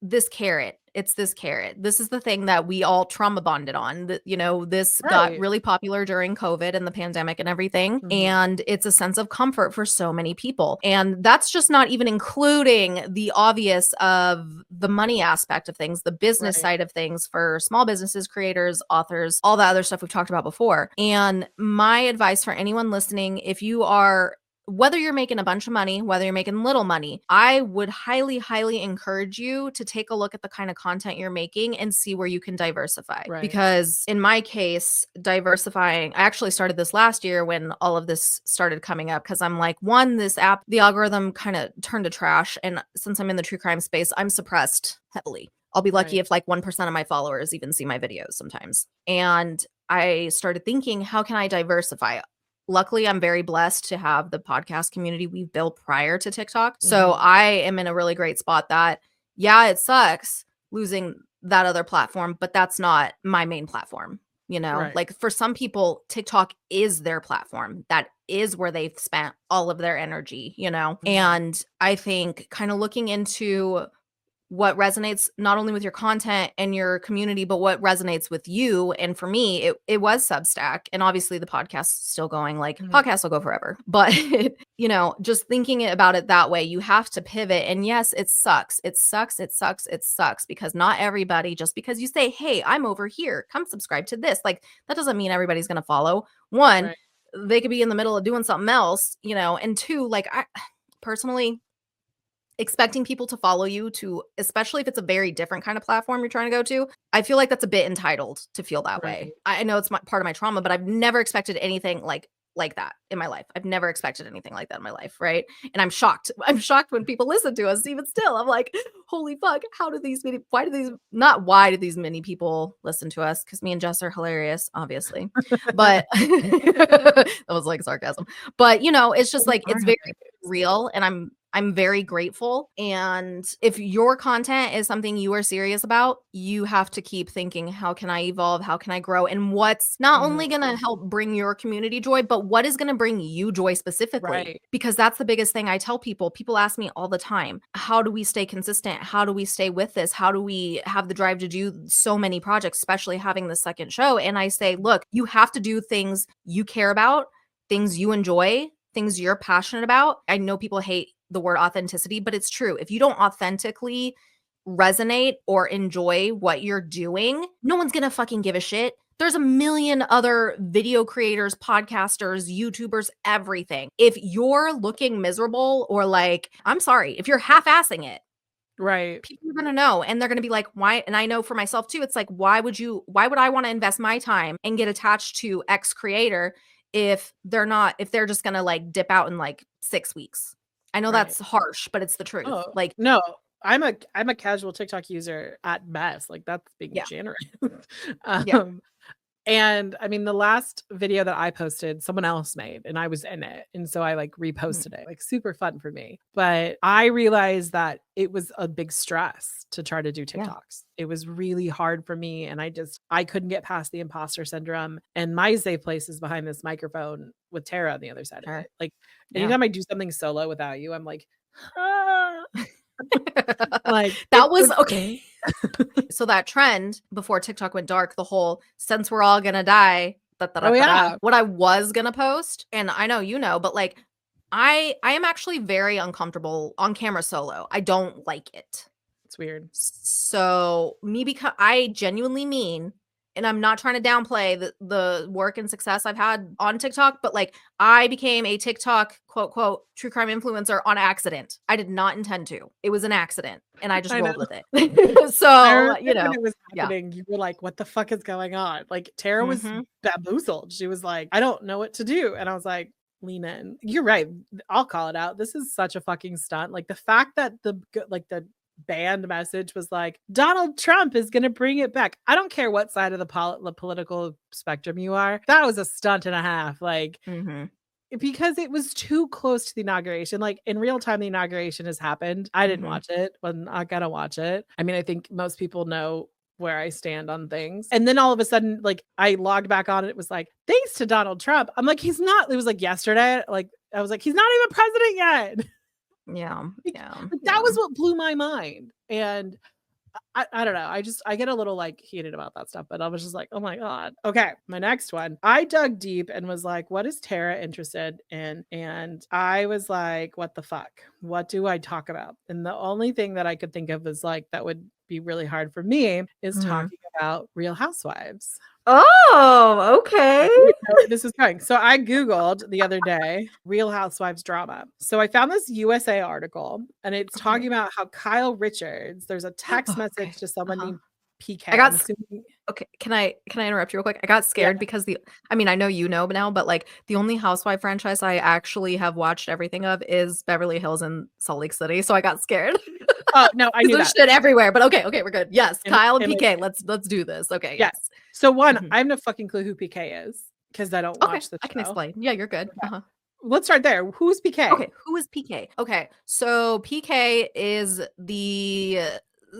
this carrot. It's this carrot. This is the thing that we all trauma bonded on. This got Right. really popular during COVID and the pandemic and everything. Mhm. And it's a sense of comfort for so many people. And that's just not even including the obvious of the money aspect of things, the business Right. side of things for small businesses, creators, authors, all that other stuff we've talked about before. And my advice for anyone listening, if you are whether you're making a bunch of money, whether you're making little money, I would highly, highly encourage you to take a look at the kind of content you're making and see where you can diversify. Right. Because in my case, diversifying, I actually started this last year when all of this started coming up because I'm like, one, this app, the algorithm kind of turned to trash. And since I'm in the true crime space, I'm suppressed heavily. I'll be lucky Right. if like 1% of my followers even see my videos sometimes. And I started thinking, how can I diversify? luckily I'm very blessed to have the podcast community we've built prior to TikTok. So Mhm. I am in a really great spot that, yeah, it sucks losing that other platform, but that's not my main platform. You know, Right. like for some people, TikTok is their platform. That is where they've spent all of their energy, you know? Mhm. And I think kind of looking into what resonates not only with your content and your community, but what resonates with you. And for me, it was Substack. And obviously the podcast's still going, like Mhm. podcasts will go forever. But you know, just thinking about it that way, you have to pivot. And yes, it sucks. It sucks. It sucks. It sucks because not everybody, just because you say, hey, I'm over here, come subscribe to this, like that doesn't mean everybody's gonna follow. One, Right. they could be in the middle of doing something else, you know, and two, like I personally expecting people to follow you to, especially if it's a very different kind of platform you're trying to go to, I feel like that's a bit entitled to feel that way. Right. I know it's part of my trauma, but I've never expected anything like that in my life. I've never expected anything like that in my life, right? And I'm shocked. I'm shocked when people listen to us even still. I'm like, holy fuck, how do these many why do these not why do these many people listen to us? Because me and Jess are hilarious, obviously. But that was like sarcasm. But you know, it's just We like are it's very hilarious. real and I'm very grateful. And if your content is something you are serious about, you have to keep thinking, how can I evolve? How can I grow? And what's not Mhm. only going to help bring your community joy, but what is going to bring you joy specifically? Right. Because that's the biggest thing I tell people. People ask me all the time, how do we stay consistent? How do we stay with this? How do we have the drive to do so many projects, especially having the second show? And I say, look, you have to do things you care about, things you enjoy, things you're passionate about. I know people hate the word authenticity, but it's true. If you don't authentically resonate or enjoy what you're doing, no one's gonna fucking give a shit. There's a million other video creators, podcasters, YouTubers, everything. If you're looking miserable or like, I'm sorry, if you're half-assing it, Right. people are gonna know and they're gonna be like, why? And I know for myself too, it's like, why would I want to invest my time and get attached to X creator if they're just gonna like dip out in like 6 weeks? I know Right. that's harsh, but it's the truth. Oh, Like, no. I'm a casual TikTok user at best. Like, that's being yeah, generous. yeah. Um, and I mean, the last video that I posted, someone else made, and I was in it. And so I like Mhm. reposted it, like super fun for me. But I realized that it was a big stress to try to do Yeah, TikToks. It was really hard for me. And I couldn't get past the imposter syndrome. And my safe place is behind this microphone with Tara on the other side of sure. it. Like, Yeah. anytime I do something solo without you, I'm like, ah, like That was it's okay. So that trend before TikTok went dark, the whole since we're all gonna die, da, da, da, oh da, da, yeah, what I was gonna post, and I know you know, but like I am actually very uncomfortable on camera solo. I don't like it. it's weird. So me because I genuinely mean, and I'm not trying to downplay the work and success I've had on TikTok, but like I became a TikTok quote quote true crime influencer on accident. I did not intend to. It was an accident and I just I know. rolled with it. I So, remember you when know, it was yeah. happening, you were like, "What the fuck is going on?" Like, Tara was Mhm. bamboozled. She was like, "I don't know what to do." And I was like, "Lean in." You're right. I'll call it out. This is such a fucking stunt. Like, the fact that the banned message was like, "Donald Trump is gonna bring it back." I don't care what side of the political spectrum you are. That was a stunt and a half. Like, Mhm. because it was too close to the inauguration, like, in real time, the inauguration has happened. I didn't Mhm. watch it, but I'm not gonna watch it. I mean, I think most people know where I stand on things, and then all of a sudden, like, I logged back on, and it was like, "Thanks to Donald Trump." I'm like, "He's not." It was, like, yesterday, like, I was like, "He's not even president yet." Yeah. Like Yeah. that Yeah. was what blew my mind, and I don't know. I get a little like heated about that stuff, but I was just like, oh my God. Okay. My next one. I dug deep and was like, what is Tara interested in? And I was like, what the fuck? What do I talk about? And the only thing that I could think of is like that would be really hard for me is Mhm. talking about Real Housewives. Oh, okay. You know where this is going. So I Googled the other day Real Housewives drama. So I found this USA article and it's Okay. talking about how Kyle Richards, there's a text Oh, message okay. to someone Uh-huh. named I PK. got I'm assuming. Okay, can I interrupt you real quick? I got Yeah. scared because I mean, I know you know now, but like the only Housewife franchise I actually have watched everything of is Beverly Hills and Salt Lake City, so I got scared Oh, no, I because knew there's that. shit everywhere. But okay, okay, we're good. Yes, Am Kyle and am I PK, let's do this. Okay, Yes. yes. So one, Mhm. I have no fucking clue who PK is. because I don't Okay, watch the I can show. explain. Yeah, you're good. Okay. Let's start there. Who's PK? Okay, who is PK? Okay, so PK is the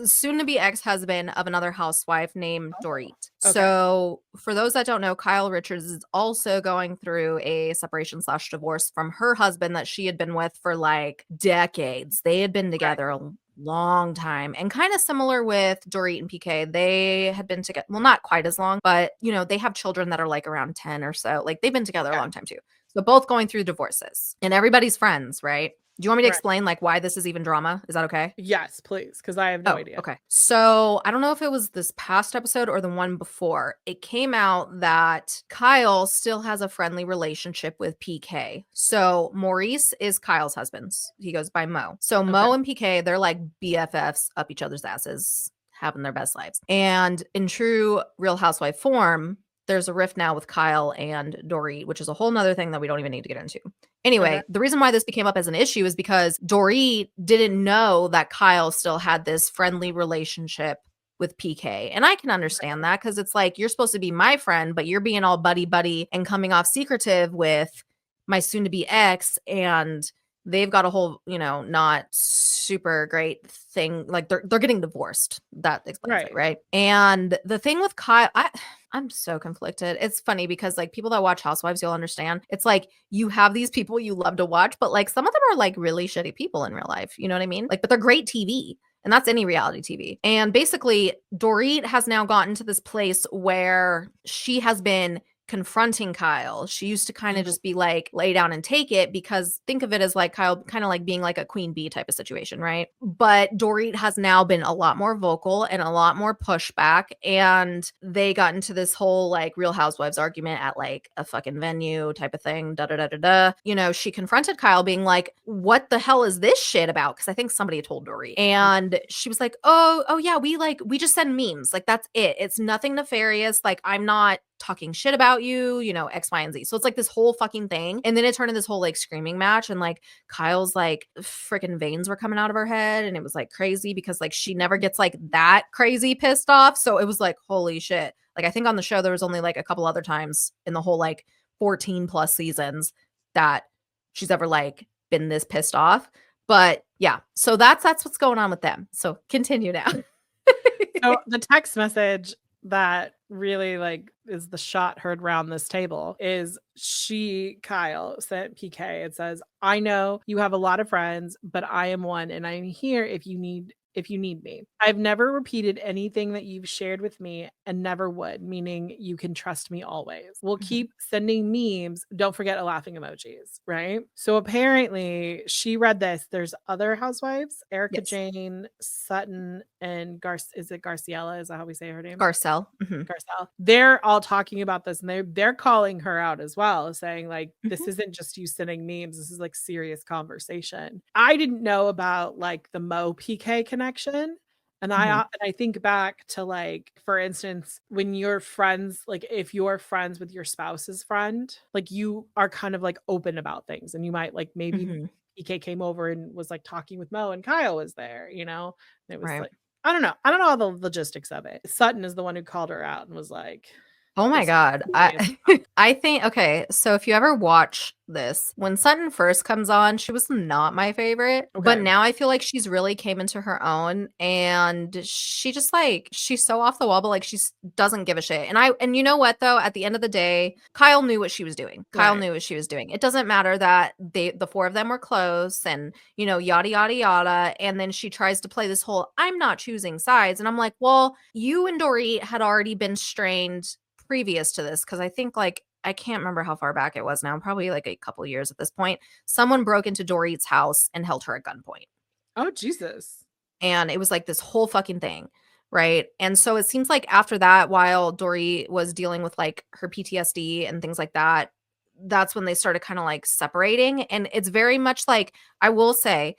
soon to be ex-husband of another housewife named Oh, Dorit. okay. So, for those that don't know, Kyle Richards is also going through a separation/divorce from her husband that she had been with for like decades. They had been Right. together a long time, and kind of similar with Dorit and PK. They had been together, well, not quite as long, but they have children that are like around 10 or so. Like they've been together a Okay. long time too. So both going through divorces and everybody's friends, right? Do you want me to Right. explain like why this is even drama? Is that okay? Yes, please, because I have no Oh, idea. okay. So I don't know if it was this past episode or the one before. It came out that Kyle still has a friendly relationship with PK. So Maurice is Kyle's husband. He goes by Mo. So Okay. Mo and PK, they're like BFFs up each other's asses, having their best lives. And in true Real Housewife form, there's a rift now with Kyle and Dorit, which is a whole nother thing that we don't even need to get into. Okay. Anyway, the reason why this became up as an issue is because Dorit didn't know that Kyle still had this friendly relationship with PK. And I can understand that because it's like you're supposed to be my friend, but you're being all buddy buddy and coming off secretive with my soon to be ex. And they've got a whole, not super great thing. Like they're getting divorced. That explains it, Right. right? And the thing with Kyle, I'm so conflicted. It's funny because like people that watch Housewives, you'll understand. It's like you have these people you love to watch, but like some of them are like really shitty people in real life. You know what I mean? Like, but they're great TV. And that's any reality TV. And basically, Dorit has now gotten to this place where she has been confronting Kyle. She used to kind of Mhm. just be like, lay down and take it because think of it as like Kyle kind of like being like a queen bee type of situation, right? But Dorit has now been a lot more vocal and a lot more pushback. And they got into this whole like Real Housewives argument at like a fucking venue type of thing. Da da da da da. She confronted Kyle being like, what the hell is this shit about? Because I think somebody had told Dorit. And she was like, oh yeah, we just send memes. Like that's it. It's nothing nefarious. Like I'm not talking shit about you, X, Y, and Z. So it's like this whole fucking thing. And then it turned into this whole like screaming match. And like Kyle's like freaking veins were coming out of her head. And it was like crazy because like she never gets like that crazy pissed off. So it was like, holy shit. Like I think on the show, there was only like a couple other times in the whole like 14 plus seasons that she's ever like been this pissed off. But yeah, so that's what's going on with them. So continue now. So the text message that really like is the shot heard round this table is Kyle sent PK. It says, I know you have a lot of friends, but I am one and I'm here if you need me. I've never repeated anything that you've shared with me and never would, meaning you can trust me always. We'll keep sending memes. Don't forget a laughing emojis, right? So apparently she read this. There's other housewives, Erica Yes. Jane, Sutton, and is it Garciela? Is that how we say her name? Garcelle. Garcelle. They're all talking about this and they're calling her out as well, saying like this isn't just you sending memes, this is like serious conversation. I didn't know about like the Mo PK connection. And I think back to like, for instance, when you're friends, like if you're friends with your spouse's friend, like you are kind of like open about things and you might like maybe PK came over and was like talking with Mo and Kyle was there, and it was Right. like I don't know. I don't know all the logistics of it. Sutton is the one who called her out and was like, Oh my this God. is I think, okay, so if you ever watch this, when Sutton first comes on, she was not my favorite, but okay. now I feel like she's really came into her own and she just like, she's so off the wall, but like she doesn't give a shit. And you know what though, at the end of the day, Kyle knew what she was doing. Kyle Right. knew what she was doing. It doesn't matter that the four of them were close and, yada, yada, yada. And then she tries to play this whole, I'm not choosing sides. And I'm like, well, you and Dorit had already been strained previous to this because I think like I can't remember how far back it was now, probably like a couple years at this point. Someone broke into Dorit's house and held her at gunpoint. Oh, Jesus. And it was like this whole fucking thing. Right. And so it seems like after that, while Dorit was dealing with like her PTSD and things like that, that's when they started kind of like separating. And it's very much like, I will say,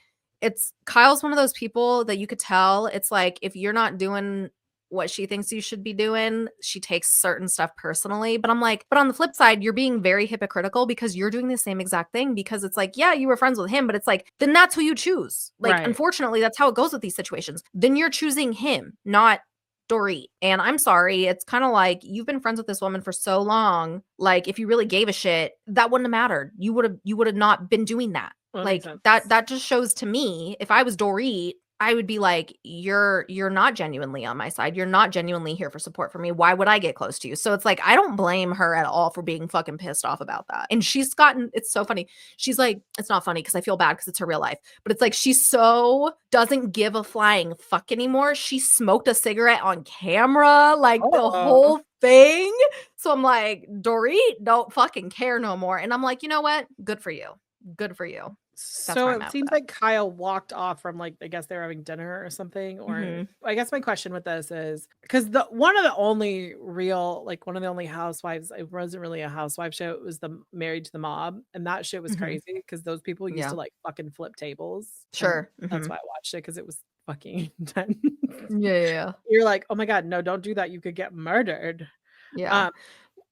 Kyle's one of those people that you could tell it's like if you're not doing what she thinks you should be doing, she takes certain stuff personally. But I'm like, but on the flip side, you're being very hypocritical because you're doing the same exact thing because it's like, yeah, you were friends with him, but it's like, then that's who you choose. Like, Right. unfortunately, that's how it goes with these situations. Then you're choosing him, not Dorit. And I'm sorry, it's kind of like you've been friends with this woman for so long. Like, if you really gave a shit, that wouldn't have mattered. You would have not been doing that. Well, that makes Like sense. that just shows to me, if I was Dorit, I would be like, you're not genuinely on my side. You're not genuinely here for support for me. Why would I get close to you? So it's like, I don't blame her at all for being fucking pissed off about that. And she's gotten, it's so funny. She's like, it's not funny because I feel bad because it's her real life, but it's like she so doesn't give a flying fuck anymore. She smoked a cigarette on camera, like the Oh. whole thing. So I'm like, Dorit, don't fucking care no more. And I'm like, you know what? Good for you. Good for you. That's So where I'm it at with seems that. like Kyle walked off from like I guess they were having dinner or something. Or Mhm. I guess my question with this is because the one of the only real like one of the only housewives, it wasn't really a housewife show, it was the Married to the Mob, and that shit was Mhm. crazy because those people used Yeah. to like fucking flip tables, and Sure. that's Mhm. why I watched it because it was fucking intense. Yeah, yeah, yeah. You're like, oh my god, no, don't do that, you could get murdered. Yeah. um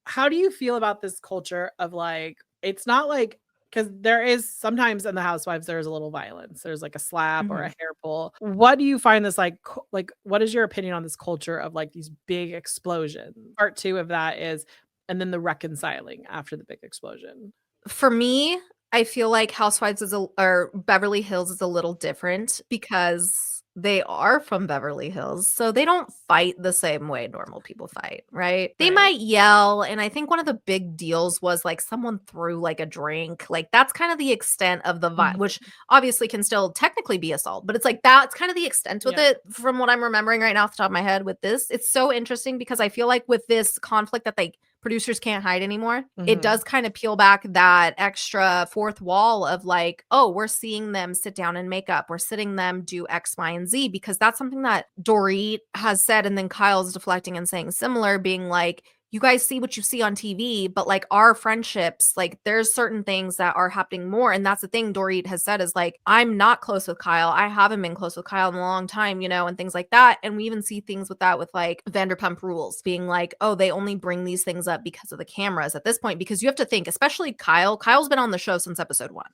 how do you feel about this culture of like it's not like because there is sometimes in the housewives there's a little violence. There's like a slap or a Mhm. hair pull. What do you find this like like what is your opinion on this culture of like these big explosions? Part 2 of that is and then the reconciling after the big explosion. For me, I feel like Housewives is a or Beverly Hills is a little different because they are from Beverly Hills, so they don't fight the same way normal people fight, right? They Right. might yell, and I think one of the big deals was, like, someone threw, like, a drink, like, that's kind of the extent of the Mhm. which obviously can still technically be assault, but it's like that's kind of the extent with Yeah. it from what I'm remembering right now off the top of my head with this. It's so interesting because I feel like with this conflict that they producers can't hide anymore, it Mhm. does kind of peel back that extra fourth wall of like, oh, we're seeing them sit down and make up. We're sitting them do X, Y, and Z because that's something that Dorit has said. And then Kyle's deflecting and saying similar, being like, you guys see what you see on TV, but like our friendships, like there's certain things that are happening more. And that's the thing Dorit has said is like, I'm not close with Kyle. I haven't been close with Kyle in a long time, and things like that. And we even see things with that with like Vanderpump Rules being like, oh, they only bring these things up because of the cameras at this point. Because you have to think, especially Kyle. Kyle's been on the show since episode 1.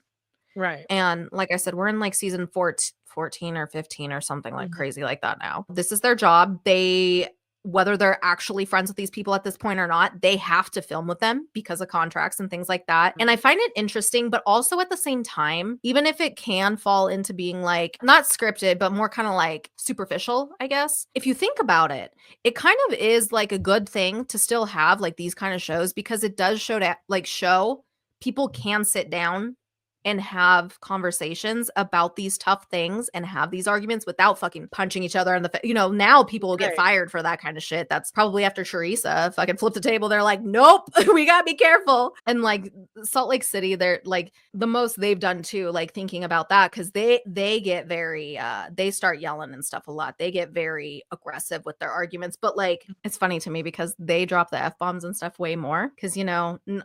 Right. And like I said, we're in like season 14 or 15 or something like Mhm. crazy like that now. This is their job. Whether they're actually friends with these people at this point or not, they have to film with them because of contracts and things like that. And I find it interesting, but also at the same time, even if it can fall into being like not scripted, but more kind of like superficial, I guess. If you think about it, it kind of is like a good thing to still have like these kind of shows because it does show people can sit down and have conversations about these tough things and have these arguments without fucking punching each other in the face. Now people will get Right. fired for that kind of shit. That's probably after Charissa fucking flipped the table. They're like, nope, we gotta be careful. And like Salt Lake City, they're like the most they've done too, like thinking about that because they get very they start yelling and stuff a lot. They get very aggressive with their arguments. But like it's funny to me because they drop the F-bombs and stuff way more. Cause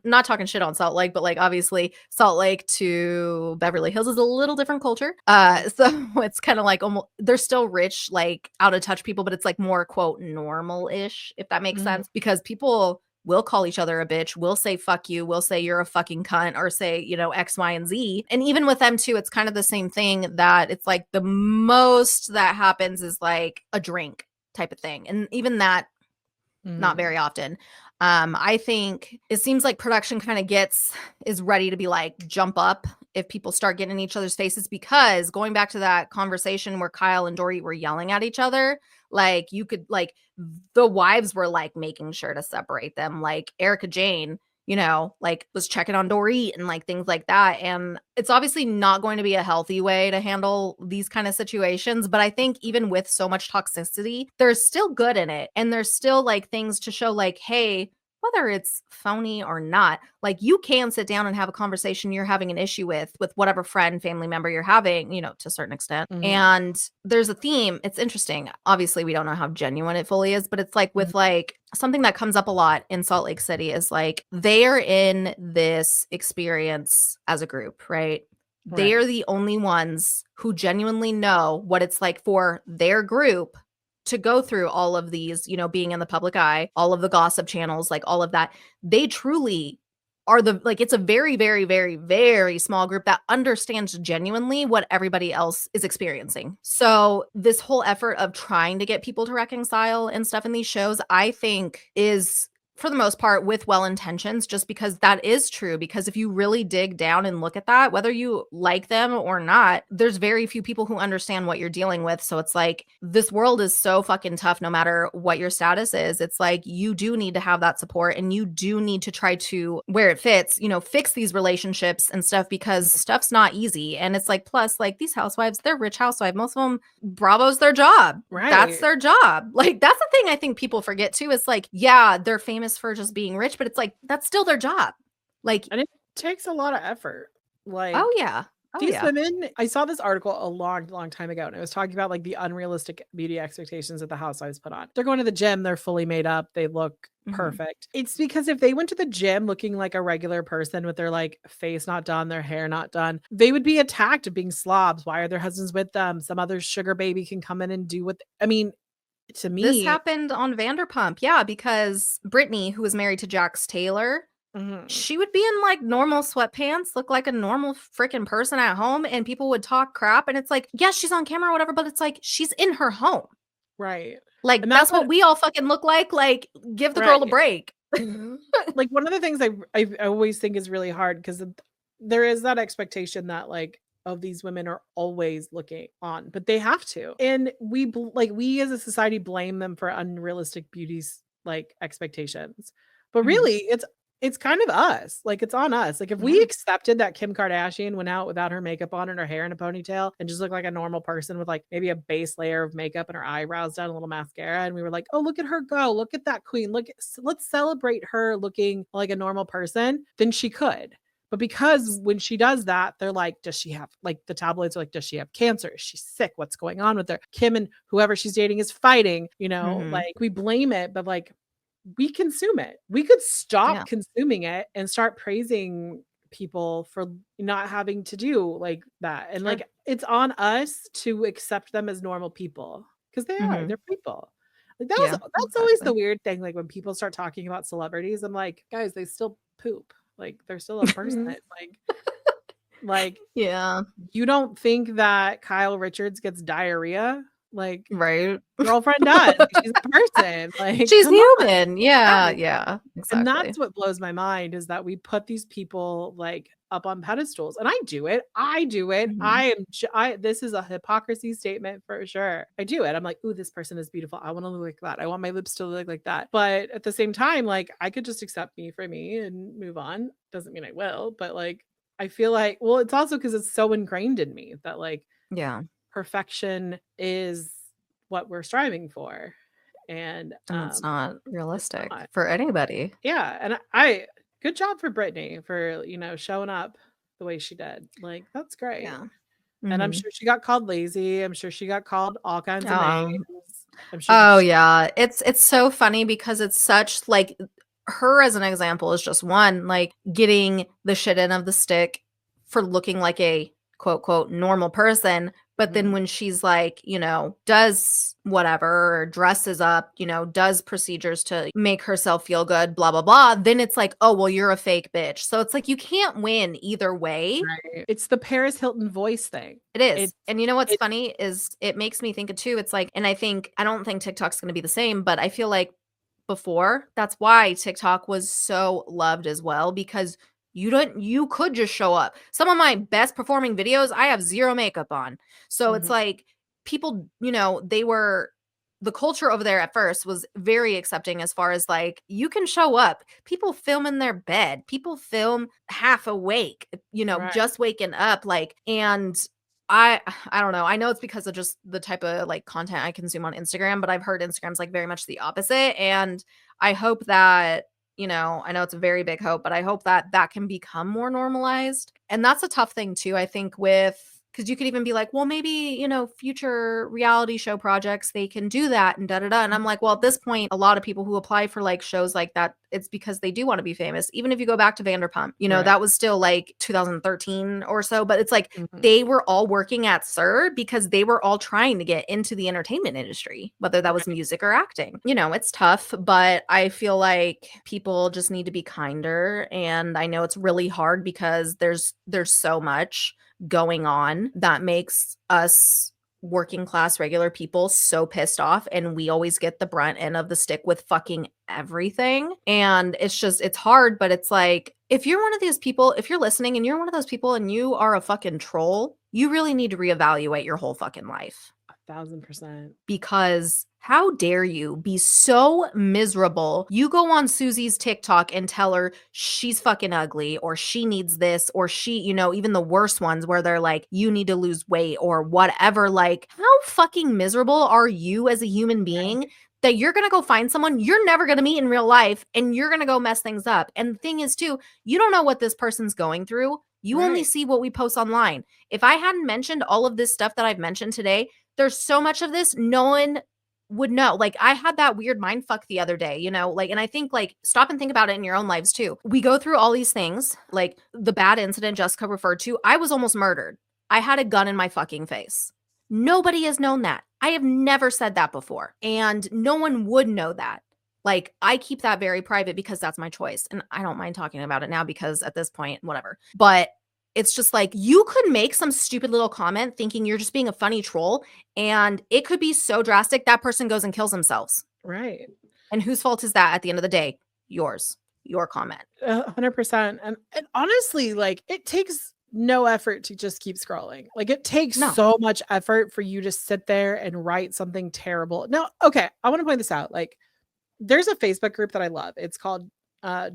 not talking shit on Salt Lake, but like obviously Salt Lake to Beverly Hills is a little different culture. So it's kind of like almost they're still rich, like out of touch people, but it's like more quote normal-ish, if that makes Mhm. sense. Because people will call each other a bitch, will say fuck you, will say you're a fucking cunt, or say, X, Y, and Z. And even with them too, it's kind of the same thing that it's like the most that happens is like a drink type of thing. And even that not Mhm. very often. I think it seems like production kind of is ready to be like jump up if people start getting in each other's faces because going back to that conversation where Kyle and Dory were yelling at each other, like you could like the wives were like making sure to separate them, like Erica Jane. Like was checking on Dory and like things like that. And it's obviously not going to be a healthy way to handle these kind of situations. But I think even with so much toxicity, there's still good in it. And there's still like things to show, like, hey, whether it's phony or not, like you can sit down and have a conversation you're having an issue with whatever friend, family member you're having, to a certain extent. Mhm. And there's a theme. It's interesting. Obviously, we don't know how genuine it fully is, but it's like with Mhm. like something that comes up a lot in Salt Lake City is like they are in this experience as a group, right? They Right. are the only ones who genuinely know what it's like for their group to go through all of these, being in the public eye, all of the gossip channels, like all of that. They truly are it's a very, very, very, very small group that understands genuinely what everybody else is experiencing. So this whole effort of trying to get people to reconcile and stuff in these shows, I think is, for the most part, with well intentions, just because that is true. Because if you really dig down and look at that, whether you like them or not, there's very few people who understand what you're dealing with. So it's like, this world is so fucking tough no matter what your status is. It's like, you do need to have that support, and you do need to try to, where it fits, fix these relationships and stuff, because stuff's not easy. And it's like, plus, like, these housewives, they're rich housewives. Most of them, Bravo's their job. That's Right. their job. Like, that's the thing I think people forget too. It's like, yeah, they're famous for just being rich, but it's like, that's still their job. Like, And it takes a lot of effort. Like, oh yeah. these women, I saw this article a long, long time ago, and it was talking about like the unrealistic beauty expectations that the housewives put on. They're going to the gym, they're fully made up, they look perfect. It's because if they went to the gym looking like a regular person with their like face not done, their hair not done, they would be attacked of being slobs. Why are their husbands with them? Some other sugar baby can come in and do what I mean, to This me. happened on Vanderpump. Yeah, because Brittany, who was married to Jax Taylor, Mhm. she would be in like normal sweatpants, look like a normal freaking person at home, and people would talk crap. And it's like, yeah, she's on camera or whatever, but it's like, she's in her home. Right. Like, And that's that's what what we all fucking look like. Like, give the girl a right. break. Like, one of the things I always think is really hard because there is that expectation that like of these women are always looking on, but they have to, and we as a society blame them for unrealistic beauty's like expectations, but Mhm. really it's kind of us. Like, it's on us. Like, if we Yeah. accepted that Kim Kardashian went out without her makeup on and her hair in a ponytail and just looked like a normal person with like maybe a base layer of makeup and her eyebrows done, a little mascara, and we were like, oh, look at her go, look at that queen, let's celebrate her looking like a normal person, then she could. But because when she does that, they're like, does she have, like, the tabloids are like, does she have cancer? Is she sick? What's going on with her? Kim and whoever she's dating is fighting, Mhm. like, we blame it, but like we consume it. We could stop Yeah. consuming it and start praising people for not having to do like that. And Sure. like, it's on us to accept them as normal people because Mhm. they're people. Like, Yeah, that's always the exactly. weird thing. Like, when people start talking about celebrities, I'm like, guys, they still poop. Like, they're still a person. Like, Yeah. you don't think that Kyle Richards gets diarrhea? Like, Right. girlfriend does. She's a person. Like, She's come on. human. Yeah, Yeah. yeah, And exactly. that's what blows my mind is that we put these people, like, up on pedestals, and I do it. I do it. Mhm. I am j I this is a hypocrisy statement for sure. I do it. I'm like, "Ooh, this person is beautiful. I wanna look like that. I want my lips to look like that." But at the same time, like, I could just accept me for me and move on. Doesn't mean I will, but, like, I feel like, well, it's also because it's so ingrained in me that, like, Yeah, perfection is what we're striving for, and, and it's not it's realistic not. for anybody. Yeah, and I good job for Brittany for, showing up the way she did. Like, that's great. Yeah. And I'm Mhm. sure she got called lazy. I'm sure she got called all kinds of names. Um, I'm sure oh sh yeah. It's so funny because it's such like, her as an example is just one, like, getting the shit end of the stick for looking like a quote quote normal person. But then Mhm. when she's like, does whatever, or dresses up, does procedures to make herself feel good, blah, blah, blah, then it's like, oh, well, you're a fake bitch. So it's like, you can't win either way. Right. It's the Paris Hilton voice thing. It is. It's And you know what's it's funny is, it makes me think it too. It's like, and I don't think TikTok's going to be the same, but I feel like before, that's why TikTok was so loved as well, because you could just show up. Some of my best performing videos, I have zero makeup on. So it's Mhm. like, people, the culture over there at first was very accepting, as far as like, you can show up. People film in their bed. People film half awake, Right. just waking up, like, and I I don't know. I know it's because of just the type of like content I consume on Instagram, but I've heard Instagram's like very much the opposite. And I hope that, I know it's a very big hope, but I hope that that can become more normalized. And that's a tough thing too, I think, because you could even be like, well, maybe, future reality show projects, they can do that and da da da. And I'm like, well, at this point, a lot of people who apply for like shows like that, it's because they do want to be famous. Even if you go back to Vanderpump, you know, Right. that was still like 2013 or so, but it's like Mhm. they were all working at SUR because they were all trying to get into the entertainment industry, whether that was Right. music or acting. You know, it's tough, but I feel like people just need to be kinder. And I know it's really hard because there's so much going on that makes us working class regular people so pissed off, and we always get the brunt end of the stick with fucking everything. And it's hard, but it's like, if you're one of these people, if you're listening and you're one of those people and you are a fucking troll, you really need to reevaluate your whole fucking life. 1,000%. Because how dare you be so miserable? You go on Susie's TikTok and tell her she's fucking ugly, or she needs this, or she, you know, even the worst ones where they're like, you need to lose weight or whatever. Like, how fucking miserable are you as a human being that you're gonna go find someone you're never gonna meet in real life and you're gonna go mess things up? And the thing is, too, you don't know what this person's going through. You only Right. see what we post online. If I hadn't mentioned all of this stuff that I've mentioned today, there's so much of this no one would know. Like, I had that weird mind fuck the other day, you know, like, and I think, like, stop and think about it in your own lives too. We go through all these things, like the bad incident Jessica referred to. I was almost murdered. I had a gun in my fucking face. Nobody has known that. I have never said that before, and no one would know that. Like, I keep that very private because that's my choice, and I don't mind talking about it now because at this point, whatever. But it's just like, you could make some stupid little comment thinking you're just being a funny troll, and it could be so drastic that person goes and kills themselves. Right. And whose fault is that at the end of the day? Yours. Your comment. 100%. And honestly, like, it takes no effort to just keep scrolling. Like, it takes No. so much effort for you to sit there and write something terrible. Now, okay, I want to point this out. Like, there's a Facebook group that I love. It's called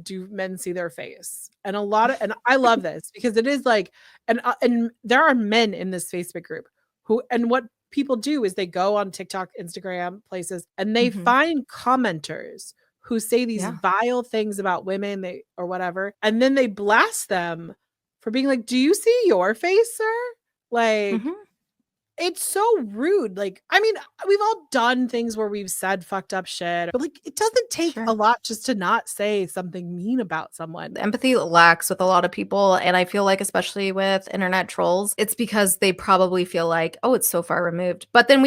Do Men See Their Face? And I love this because it is like, and there are men in this Facebook group who, and what people do is they go on TikTok, Instagram, places, and they Mhm. find commenters who say these Yeah. vile things about women, they or whatever, and then they blast them for being like, "Do you see your face, sir?" Like, Mhm. it's so rude. Like, I mean, we've all done things where we've said fucked up shit, but like, it doesn't take a Sure. lot just to not say something mean about someone. Empathy lacks with a lot of people, and I feel like, especially with internet trolls, it's because they probably feel like, oh, it's so far removed. But then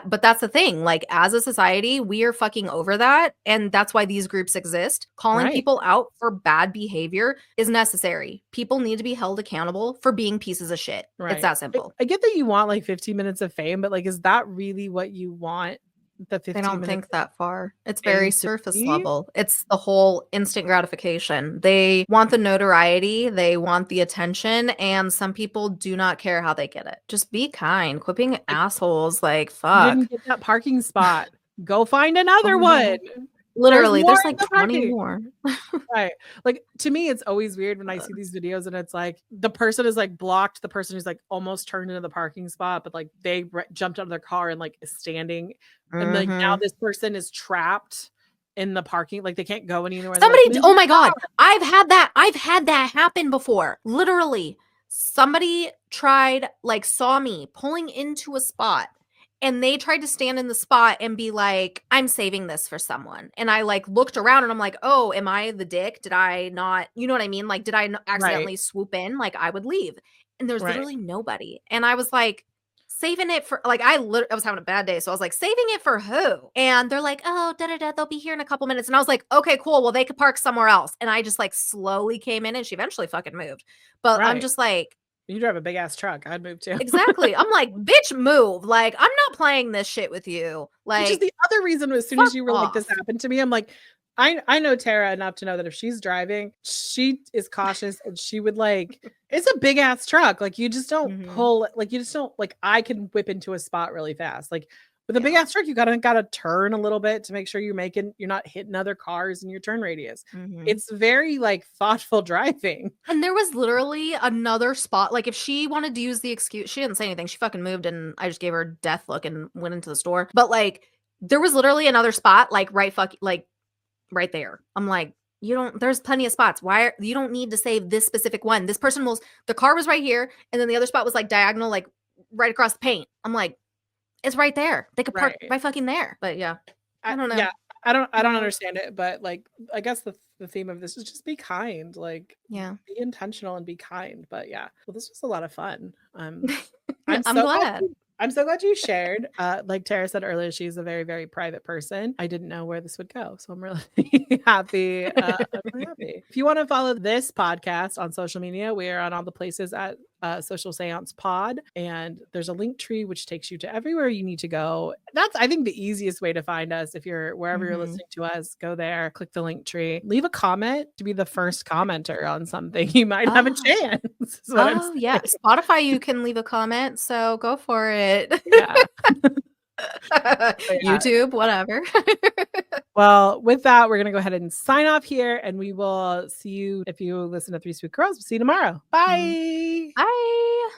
but that's the thing, like, as a society, we are fucking over that, and that's why these groups exist. Calling Right. people out for bad behavior is necessary. People need to be held accountable for being pieces of shit. It's Right. that simple. I get that you want like 15 minutes of fame, but like, is that really what you want the They 15 don't minutes think of that far. It's very fame to surface be? level. It's the whole instant gratification. They want the notoriety, they want the attention, and some people do not care how they get it. Just be kind. Quit being Like, assholes. Like, you fuck. didn't get that parking spot. Go find another Oh, yeah. one. There's Literally, more there's in like the 20 parking. more. Right. Like, to me, it's always weird when I Uh, see these videos and it's like the person is like blocked the person who's like almost turned into the parking spot, but like they jumped out of their car and like is standing. And like now mhm. this person is trapped in the parking, like they can't go anywhere. They're like, Somebody, move oh your my God, car. I've had that happen before. Literally, somebody tried, like, saw me pulling into a spot, and they tried to stand in the spot and be like, I'm saving this for someone. And I, like, looked around and I'm like, oh, am I the dick? Did I not, you know what I mean? Like, did I Right. accidentally swoop in? Like, I would leave. And there's Right. literally nobody. And I was like, saving it for, like, I was having a bad day, so I was like, saving it for who? And they're like, oh, da da da, they'll be here in a couple minutes. And I was like, okay, cool, well, they could park somewhere else. And I just, like, slowly came in, and she eventually fucking moved. But I'm Right. just like, You drive a big ass truck. I'd move too. exactly, I'm like, bitch, move. Like, I'm not playing this shit with you. Which is Like, the other reason as soon as fuck you were like, "This off. happened to me," I'm like, I know Tara enough to know that if she's driving, she is cautious and she would like, it's a big ass truck. Like, you just don't Mhm. pull like, you just don't like, I can whip into a spot really fast. Like, with a big Yeah. ass truck, you gotta turn a little bit to make sure you're not hitting other cars in your turn radius. Mhm. It's very like thoughtful driving. And there was literally another spot, like, if she wanted to use the excuse, she didn't say anything, she fucking moved, and I just gave her a death look and went into the store. But, like, there was literally another spot, like, right there. I'm like, you don't, there's plenty of spots. You don't need to save this specific one. This person was, the car was right here, and then the other spot was, like, diagonal, like, right across the paint. I'm like, it's right there. They could park Right. right fucking there. But yeah, I don't know. Yeah. I don't Yeah. understand it, but like I guess the theme of this is just be kind, like Yeah. be intentional and be kind. But yeah, well, this was a lot of fun. I'm I'm so glad glad. I'm so glad you shared. Like Tara said earlier, she's a very, very private person. I didn't know where this would go. So I'm really happy. I'm really happy. If you want to follow this podcast on social media, we are on all the places at Social Seance Pod. And there's a link tree which takes you to everywhere you need to go. That's, I think, the easiest way to find us. If you're wherever you're Mhm. listening to us, go there, click the link tree, leave a comment to be the first commenter on something. You might have a Oh. chance, is what I'm Oh, yeah. saying. Spotify, you can leave a comment, so go for it. Yeah. But yeah. YouTube, whatever. Well, with that, we're going to go ahead and sign off here, and we will see you if you listen to Three Sweet Girls. We'll see you tomorrow. Mhm. Bye. Bye.